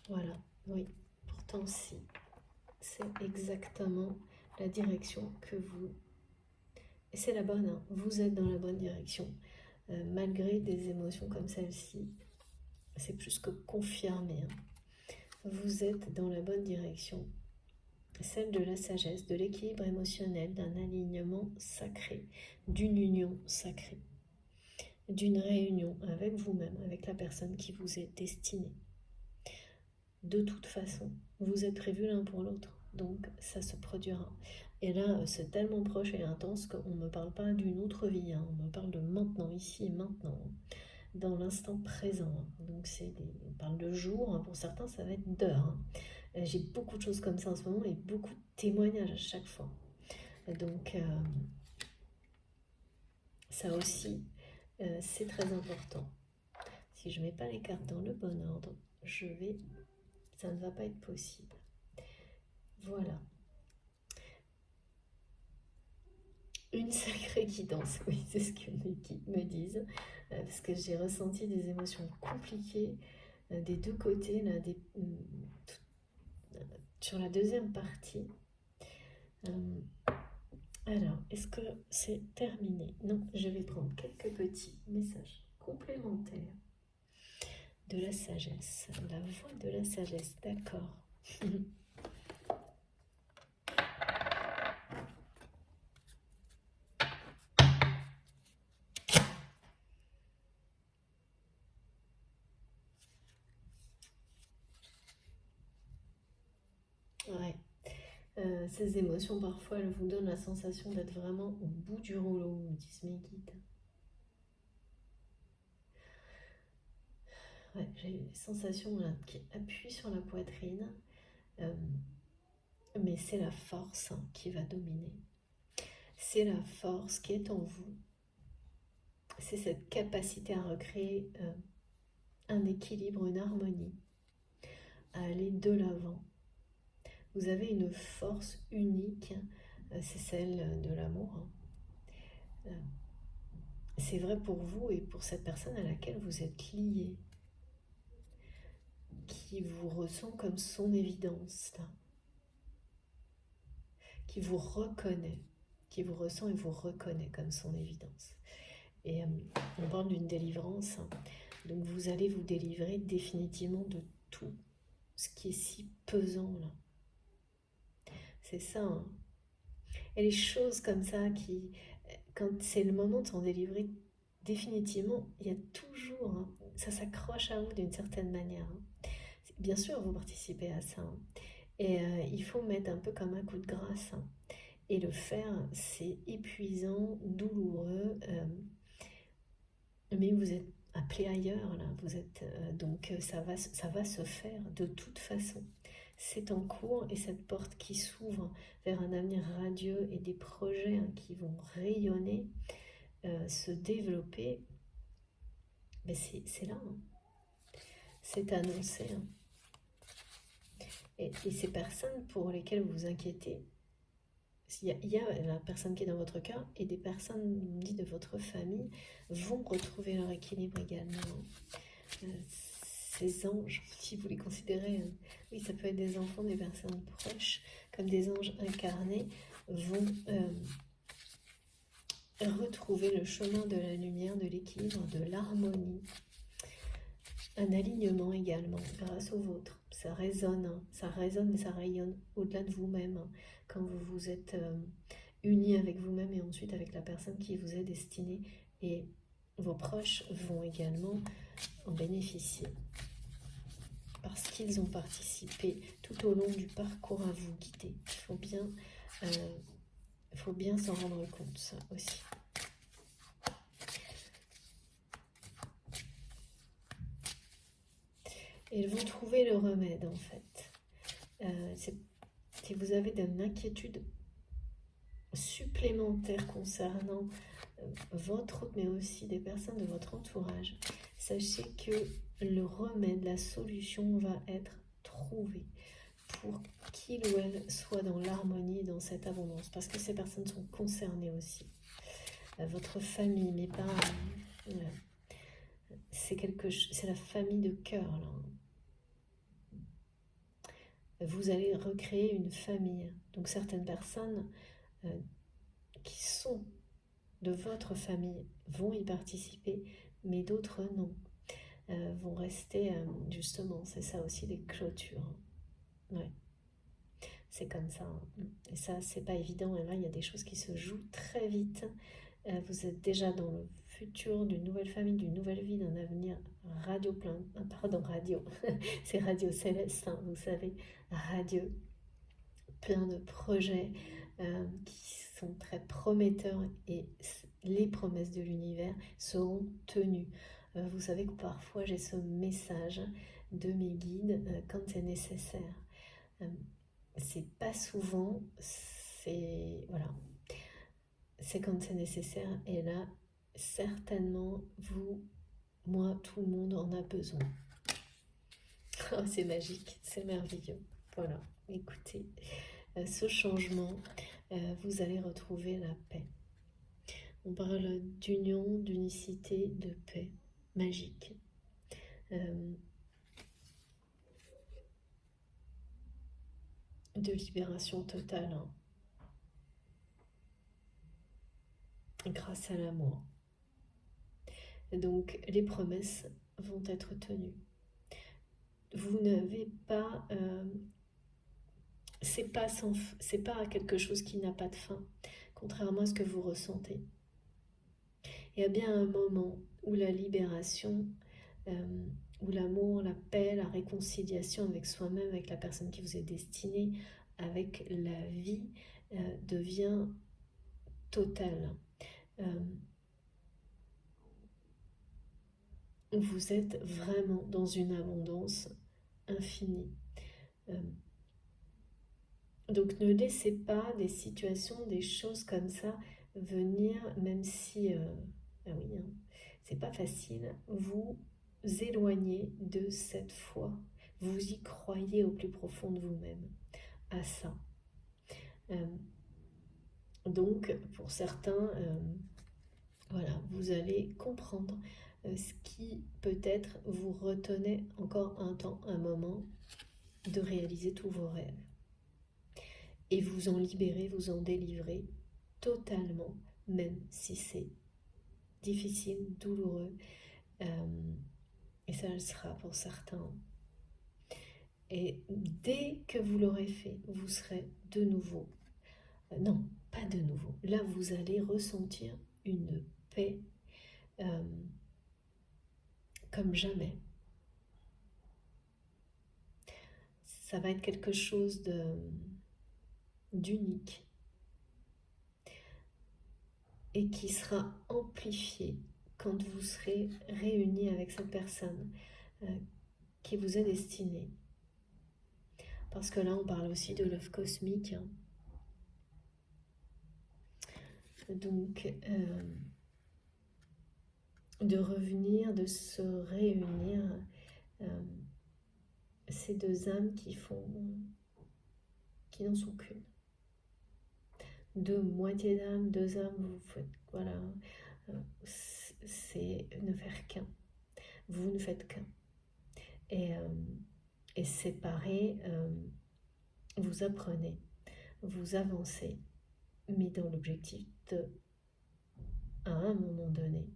Voilà, oui, pourtant si. C'est exactement la direction que vous... Et c'est la bonne, hein. Vous êtes dans la bonne direction. Malgré des émotions comme celle-ci, c'est plus que confirmé, hein. Vous êtes dans la bonne direction. Celle de la sagesse, de l'équilibre émotionnel, d'un alignement sacré, d'une union sacrée, d'une réunion avec vous-même, avec la personne qui vous est destinée. De toute façon, vous êtes prévus l'un pour l'autre, donc ça se produira. Et là, c'est tellement proche et intense qu'on ne me parle pas d'une autre vie, hein. On me parle de maintenant, ici et maintenant, dans l'instant présent, hein. Donc on parle de jours, hein. Pour certains ça va être d'heures, hein. J'ai beaucoup de choses comme ça en ce moment et beaucoup de témoignages à chaque fois. Donc ça aussi, c'est très important. Si je ne mets pas les cartes dans le bon ordre, ça ne va pas être possible. Voilà. Une sacrée guidance, oui, c'est ce que mes guides me disent, parce que j'ai ressenti des émotions compliquées des deux côtés, là, sur la deuxième partie. Alors, est-ce que c'est terminé? Non, je vais prendre quelques petits messages complémentaires de la sagesse, la voix de la sagesse, d'accord. Ouais. Ces émotions, parfois, elles vous donnent la sensation d'être vraiment au bout du rouleau, me disent mes guides. Ouais, j'ai une sensation là, qui appuie sur la poitrine, mais c'est la force, hein, qui va dominer. C'est la force qui est en vous. C'est cette capacité à recréer un équilibre, une harmonie, à aller de l'avant. Vous avez une force unique c'est celle de l'amour, hein. C'est vrai pour vous et pour cette personne à laquelle vous êtes lié, qui vous ressent comme son évidence, là, qui vous reconnaît, qui vous ressent et vous reconnaît comme son évidence. Et on parle d'une délivrance, hein. Donc vous allez vous délivrer définitivement de tout ce qui est si pesant là. C'est ça, hein. Et les choses comme ça qui, quand c'est le moment de s'en délivrer définitivement, il y a toujours, hein, ça s'accroche à vous d'une certaine manière, hein. Bien sûr, vous participez à ça, hein. Et il faut mettre un peu comme un coup de grâce, hein. Et le faire, c'est épuisant, douloureux, mais vous êtes appelé ailleurs, là. Vous êtes, donc ça va se faire de toute façon. C'est en cours et cette porte qui s'ouvre vers un avenir radieux et des projets, hein, qui vont rayonner, se développer, mais c'est là, hein. C'est annoncé, hein. Et ces personnes pour lesquelles vous vous inquiétez, il y a la personne qui est dans votre cœur et des personnes dites de votre famille vont retrouver leur équilibre également. Euh, Ces anges, si vous les considérez, oui, ça peut être des enfants, des personnes proches, comme des anges incarnés, vont retrouver le chemin de la lumière, de l'équilibre, de l'harmonie. Un alignement également, grâce au vôtre. Ça résonne, hein, ça résonne et ça rayonne au-delà de vous-même, hein, quand vous vous êtes unis avec vous-même et ensuite avec la personne qui vous est destinée. Et vos proches vont également en bénéficier parce qu'ils ont participé tout au long du parcours à vous guider. Il faut bien s'en rendre compte, ça aussi. Et ils vont trouver le remède, en fait. Si vous avez une inquiétude supplémentaire concernant votre, mais aussi des personnes de votre entourage, sachez que le remède, la solution va être trouvée pour qu'il ou elle soit dans l'harmonie, dans cette abondance, parce que ces personnes sont concernées aussi. Votre famille, mes parents, c'est la famille de cœur, là. Vous allez recréer une famille. Donc certaines personnes qui sont de votre famille vont y participer, mais d'autres non. Vont rester, justement, c'est ça aussi, des clôtures. Ouais, c'est comme ça, hein. Et ça, c'est pas évident. Et là, il y a des choses qui se jouent très vite. Vous êtes déjà dans le futur d'une nouvelle famille, d'une nouvelle vie, d'un avenir radio, c'est radio céleste, hein, vous savez, radieux, plein de projets qui sont très prometteurs et les promesses de l'univers seront tenues. Vous savez que parfois j'ai ce message de mes guides quand c'est nécessaire. C'est pas souvent, voilà, c'est quand c'est nécessaire et là certainement vous, moi, tout le monde en a besoin. Oh, c'est magique, c'est merveilleux. Voilà, écoutez, ce changement, vous allez retrouver la paix. On parle d'union, d'unicité, de paix magique. De libération totale, hein, grâce à l'amour. Donc les promesses vont être tenues. Vous n'avez pas... c'est pas quelque chose qui n'a pas de fin, contrairement à ce que vous ressentez. Il y a bien un moment où la libération, où l'amour, la paix, la réconciliation avec soi-même, avec la personne qui vous est destinée, avec la vie, devient totale. Vous êtes vraiment dans une abondance infinie. Donc ne laissez pas des situations, des choses comme ça venir, même si, ah oui, hein, c'est pas facile, vous éloigner de cette foi. Vous y croyez au plus profond de vous-même, à ça. Donc, pour certains, voilà, vous allez comprendre ce qui peut-être vous retenait encore un temps, un moment, de réaliser tous vos rêves. Et vous en libérer, vous en délivrer totalement, même si c'est difficile, douloureux. Et ça le sera pour certains. Et dès que vous l'aurez fait, vous serez de nouveau. Non, pas de nouveau. Là, vous allez ressentir une paix comme jamais. Ça va être quelque chose d'unique et qui sera amplifié quand vous serez réunis avec cette personne qui vous est destinée. Parce que là, on parle aussi de l'œuf cosmique. Hein. Donc, de revenir, de se réunir, ces deux âmes qui n'en sont qu'une. Deux moitiés d'âme, deux âmes, vous faites, voilà, c'est ne faire qu'un. Vous ne faites qu'un. Et séparés, vous apprenez, vous avancez, mais dans l'objectif de, à un moment donné,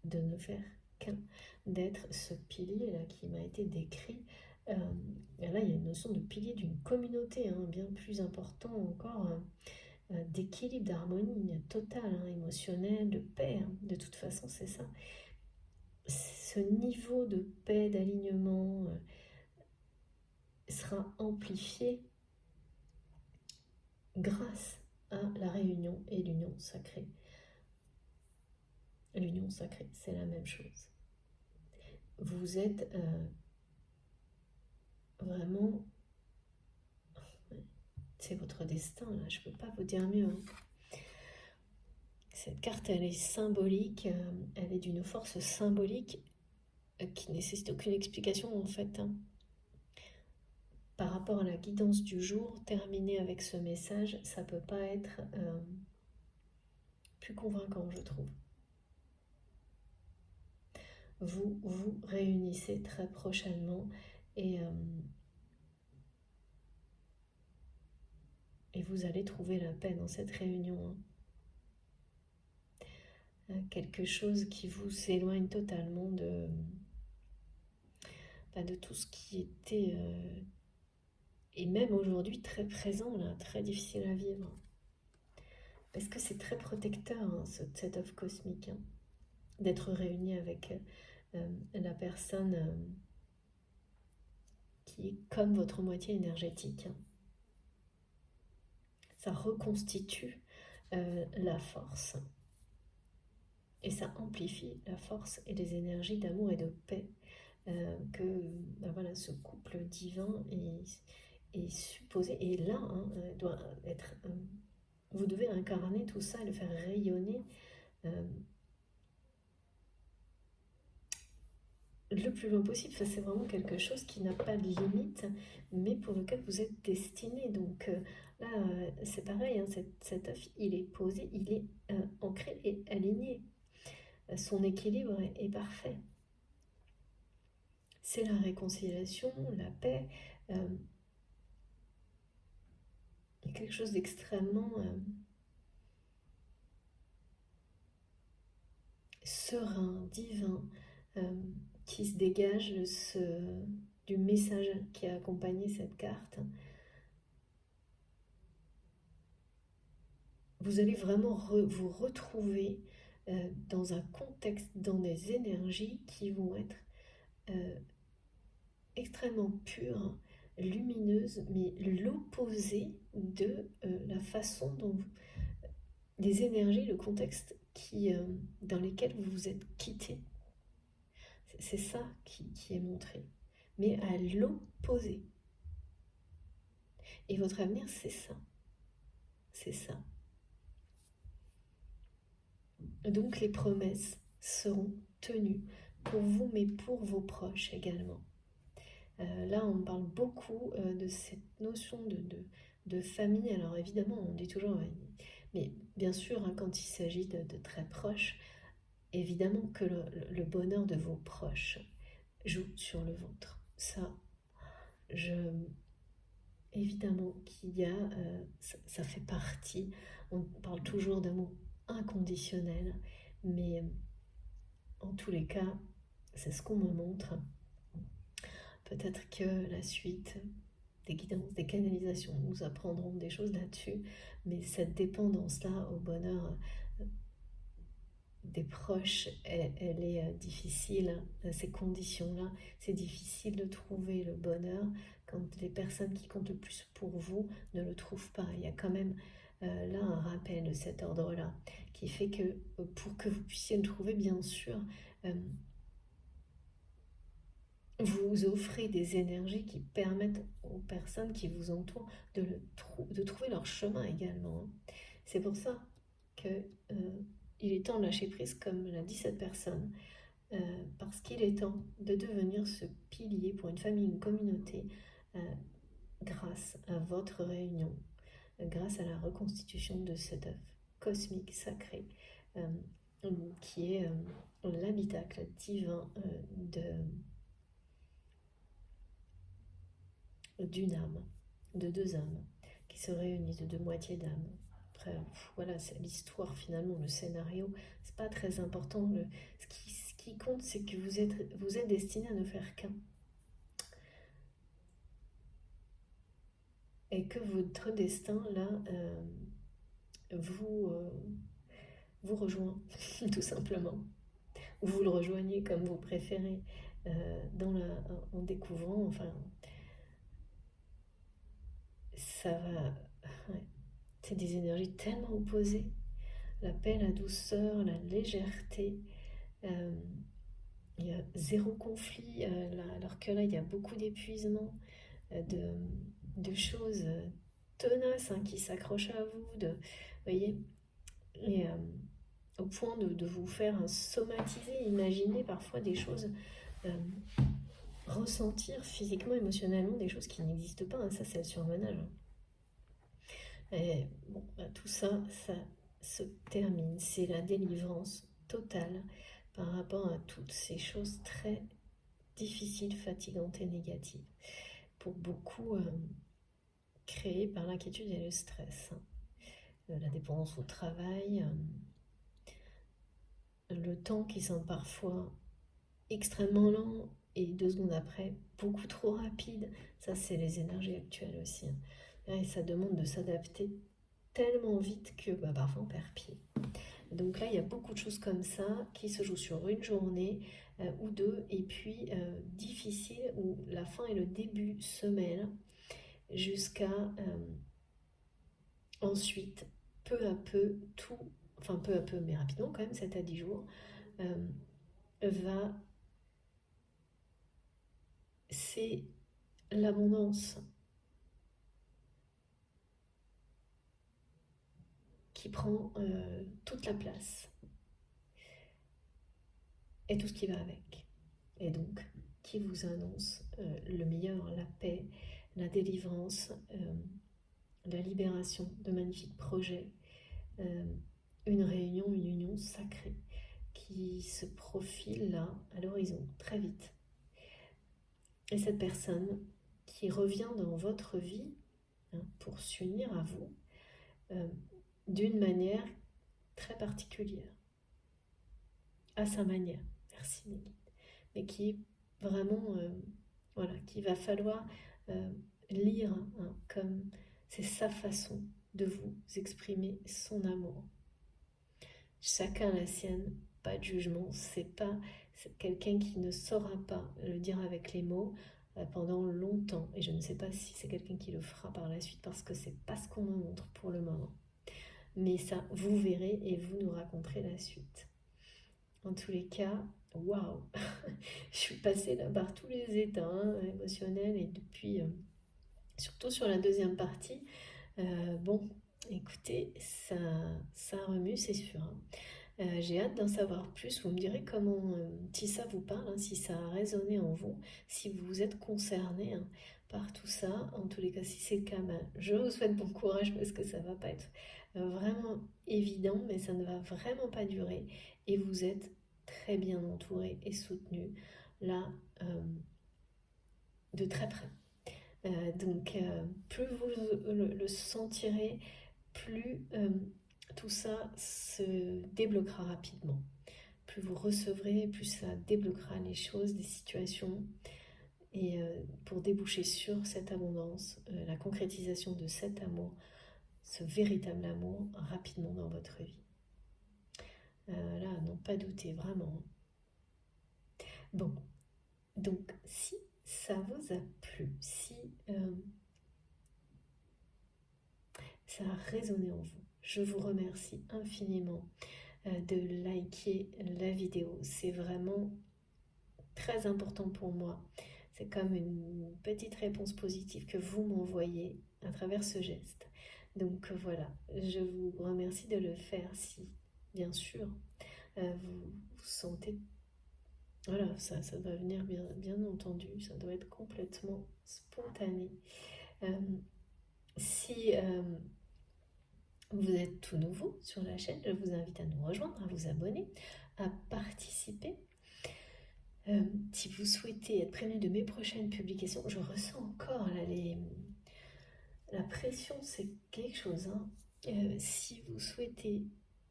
de ne faire qu'un, d'être ce pilier-là qui m'a été décrit. Et là, il y a une notion de pilier d'une communauté, hein, bien plus important encore, d'équilibre, d'harmonie totale, hein, émotionnelle, de paix. Hein. De toute façon, c'est ça. Ce niveau de paix, d'alignement sera amplifié grâce à la réunion et l'union sacrée. L'union sacrée, c'est la même chose. Vous êtes vraiment... C'est votre destin, là, je ne peux pas vous dire mieux. Hein. Cette carte, elle est symbolique, elle est d'une force symbolique qui nécessite aucune explication, en fait. Hein. Par rapport à la guidance du jour, terminer avec ce message, ça ne peut pas être plus convaincant, je trouve. Vous vous réunissez très prochainement et vous allez trouver la paix dans cette réunion. Hein. Quelque chose qui vous éloigne totalement de tout ce qui était, et même aujourd'hui, très présent, là, très difficile à vivre. Parce que c'est très protecteur, hein, cet œuf cosmique, hein, d'être réuni avec la personne qui est comme votre moitié énergétique. Hein. Ça reconstitue la force. Et ça amplifie la force et les énergies d'amour et de paix que voilà, ce couple divin est supposé. Et là, hein, doit être... vous devez incarner tout ça et le faire rayonner le plus loin possible. Enfin, c'est vraiment quelque chose qui n'a pas de limite, mais pour lequel vous êtes destiné. Donc là, c'est pareil, hein, cet œuf, il est posé, il est ancré et aligné. Son équilibre est parfait. C'est la réconciliation, la paix, quelque chose d'extrêmement serein, divin, qui se dégage du message qui a accompagné cette carte. Vous allez vraiment vous retrouver dans un contexte, dans des énergies qui vont être extrêmement pures, lumineuses, mais l'opposé de la façon dont des énergies, le contexte dans lesquels vous vous êtes quittés. C'est ça qui est montré, mais à l'opposé. Et votre avenir, c'est ça. C'est ça. Donc les promesses seront tenues pour vous, mais pour vos proches également. Là, on parle beaucoup de cette notion de famille. Alors évidemment, on dit toujours, Mais bien sûr, hein, quand il s'agit de très proches, évidemment que le bonheur de vos proches joue sur le vôtre. Ça, je, évidemment qu'il y a, ça fait partie, on parle toujours d'amour inconditionnel, mais en tous les cas, c'est ce qu'on me montre. Peut-être que la suite des guidances, des canalisations nous apprendront des choses là-dessus, mais cette dépendance-là au bonheur des proches, elle est difficile, ces conditions-là, c'est difficile de trouver le bonheur quand les personnes qui comptent le plus pour vous ne le trouvent pas. Il y a quand même là un rappel de cet ordre-là qui fait que pour que vous puissiez le trouver, bien sûr, vous offrez des énergies qui permettent aux personnes qui vous entourent de trouver leur chemin également, hein. C'est pour ça que il est temps de lâcher prise, comme l'a dit cette personne, parce qu'il est temps de devenir ce pilier pour une famille, une communauté, euh, grâce à votre réunion, grâce à la reconstitution de cet œuf cosmique sacré, euh, qui est l'habitacle divin d'une âme, de deux âmes, qui se réunissent, de deux moitiés d'âme. Après, voilà, c'est l'histoire finalement, le scénario, c'est pas très important. Ce qui compte, c'est que vous êtes destiné à ne faire qu'un. Et que votre destin, là, vous, vous rejoint, tout simplement. Ou vous le rejoignez comme vous préférez, en découvrant, enfin, ça va. Ouais. C'est des énergies tellement opposées. La paix, la douceur, la légèreté. Euh, il y a zéro conflit, alors que là, il y a beaucoup d'épuisement, de choses tenaces, hein, qui s'accrochent à vous. Vous voyez, et au point de vous faire somatiser, imaginer parfois des choses, euh, ressentir physiquement, émotionnellement des choses qui n'existent pas, hein. Ça, c'est le surmenage, hein. Et bon, bah, tout ça, ça se termine. C'est la délivrance totale par rapport à toutes ces choses très difficiles, fatigantes et négatives. Pour beaucoup, créées par l'inquiétude et le stress, hein. La dépendance au travail, le temps qui semble parfois extrêmement lent et 2 secondes après beaucoup trop rapide. Ça, c'est les énergies actuelles aussi, hein. Et ça demande de s'adapter tellement vite que parfois on perd pied. Donc là, il y a beaucoup de choses comme ça qui se jouent sur une journée ou deux, et puis difficile, où la fin et le début se mêlent jusqu'à ensuite, peu à peu, tout, enfin peu à peu, mais rapidement quand même, 7 à 10 jours, euh, va, c'est l'abondance qui prend toute la place et tout ce qui va avec. Et donc, qui vous annonce le meilleur, la paix, la délivrance, la libération, de magnifiques projets, euh, une réunion, une union sacrée qui se profile là, à l'horizon, très vite. Et cette personne qui revient dans votre vie, hein, pour s'unir à vous, euh, d'une manière très particulière, à sa manière. Merci Nelly. Mais qui est vraiment, voilà, qu'il va falloir euh, lire, hein, comme c'est sa façon de vous exprimer son amour. Chacun la sienne, pas de jugement. C'est quelqu'un qui ne saura pas le dire avec les mots pendant longtemps. Et je ne sais pas si c'est quelqu'un qui le fera par la suite, parce que c'est pas ce qu'on me montre pour le moment. Mais ça, vous verrez et vous nous raconterez la suite. En tous les cas, waouh, je suis passée là par tous les états, hein, émotionnels, et depuis, surtout sur la deuxième partie, bon, écoutez, ça remue, c'est sûr, hein. J'ai hâte d'en savoir plus. Vous me direz comment, si ça vous parle, hein, si ça a résonné en vous, si vous êtes concerné, hein, par tout ça. En tous les cas, si c'est le cas, je vous souhaite bon courage, parce que ça va pas être vraiment évident, mais ça ne va vraiment pas durer et vous êtes très bien entouré et soutenu là de très près. Plus vous le sentirez, plus tout ça se débloquera rapidement. Plus vous recevrez, plus ça débloquera les choses, des situations, et pour déboucher sur cette abondance, la concrétisation de cet amour, ce véritable amour, rapidement dans votre vie. Là, non pas douter, vraiment. Bon, donc si ça vous a plu, si ça a résonné en vous, je vous remercie infiniment de liker la vidéo. C'est vraiment très important pour moi. C'est comme une petite réponse positive que vous m'envoyez à travers ce geste. Donc voilà, je vous remercie de le faire si, bien sûr, vous sentez... Voilà, ça doit venir bien entendu, ça doit être complètement spontané. Si vous êtes tout nouveau sur la chaîne, je vous invite à nous rejoindre, à vous abonner, à participer. Si vous souhaitez être prévenu de mes prochaines publications, je ressens encore là, la pression, c'est quelque chose. Si vous souhaitez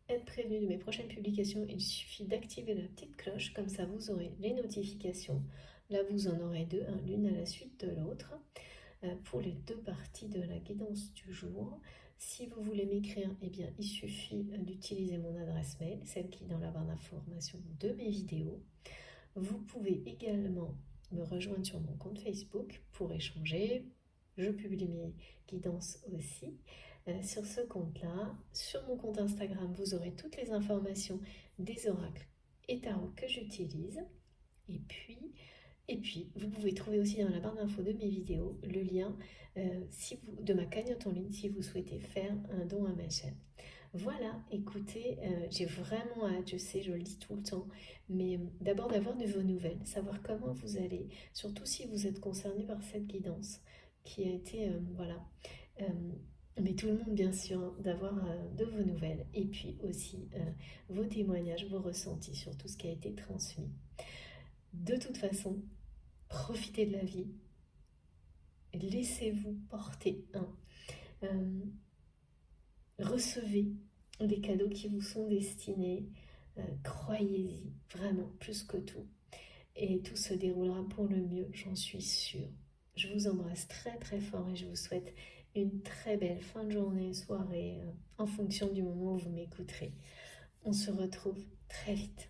être prévenu de mes prochaines publications, il suffit d'activer la petite cloche, comme ça vous aurez les notifications. Là, vous en aurez deux, l'une à la suite de l'autre, pour les deux parties de la guidance du jour. Si vous voulez m'écrire, eh bien, il suffit d'utiliser mon adresse mail, celle qui est dans la barre d'information de mes vidéos. Vous pouvez également me rejoindre sur mon compte Facebook pour échanger. Je publie mes guidances aussi sur ce compte-là. Sur mon compte Instagram, vous aurez toutes les informations des oracles et tarots que j'utilise. Et puis, vous pouvez trouver aussi dans la barre d'infos de mes vidéos le lien de ma cagnotte en ligne si vous souhaitez faire un don à ma chaîne. Voilà, écoutez, j'ai vraiment hâte, je sais, je le dis tout le temps, mais d'abord d'avoir de vos nouvelles, savoir comment vous allez, surtout si vous êtes concerné par cette guidance qui a été, voilà, mais tout le monde bien sûr, hein, d'avoir de vos nouvelles et puis aussi vos témoignages, vos ressentis sur tout ce qui a été transmis. De toute façon, profitez de la vie, laissez-vous porter, recevez des cadeaux qui vous sont destinés, croyez-y, vraiment, plus que tout. Et tout se déroulera pour le mieux, j'en suis sûre. Je vous embrasse très très fort et je vous souhaite une très belle fin de journée, soirée, en fonction du moment où vous m'écouterez. On se retrouve très vite.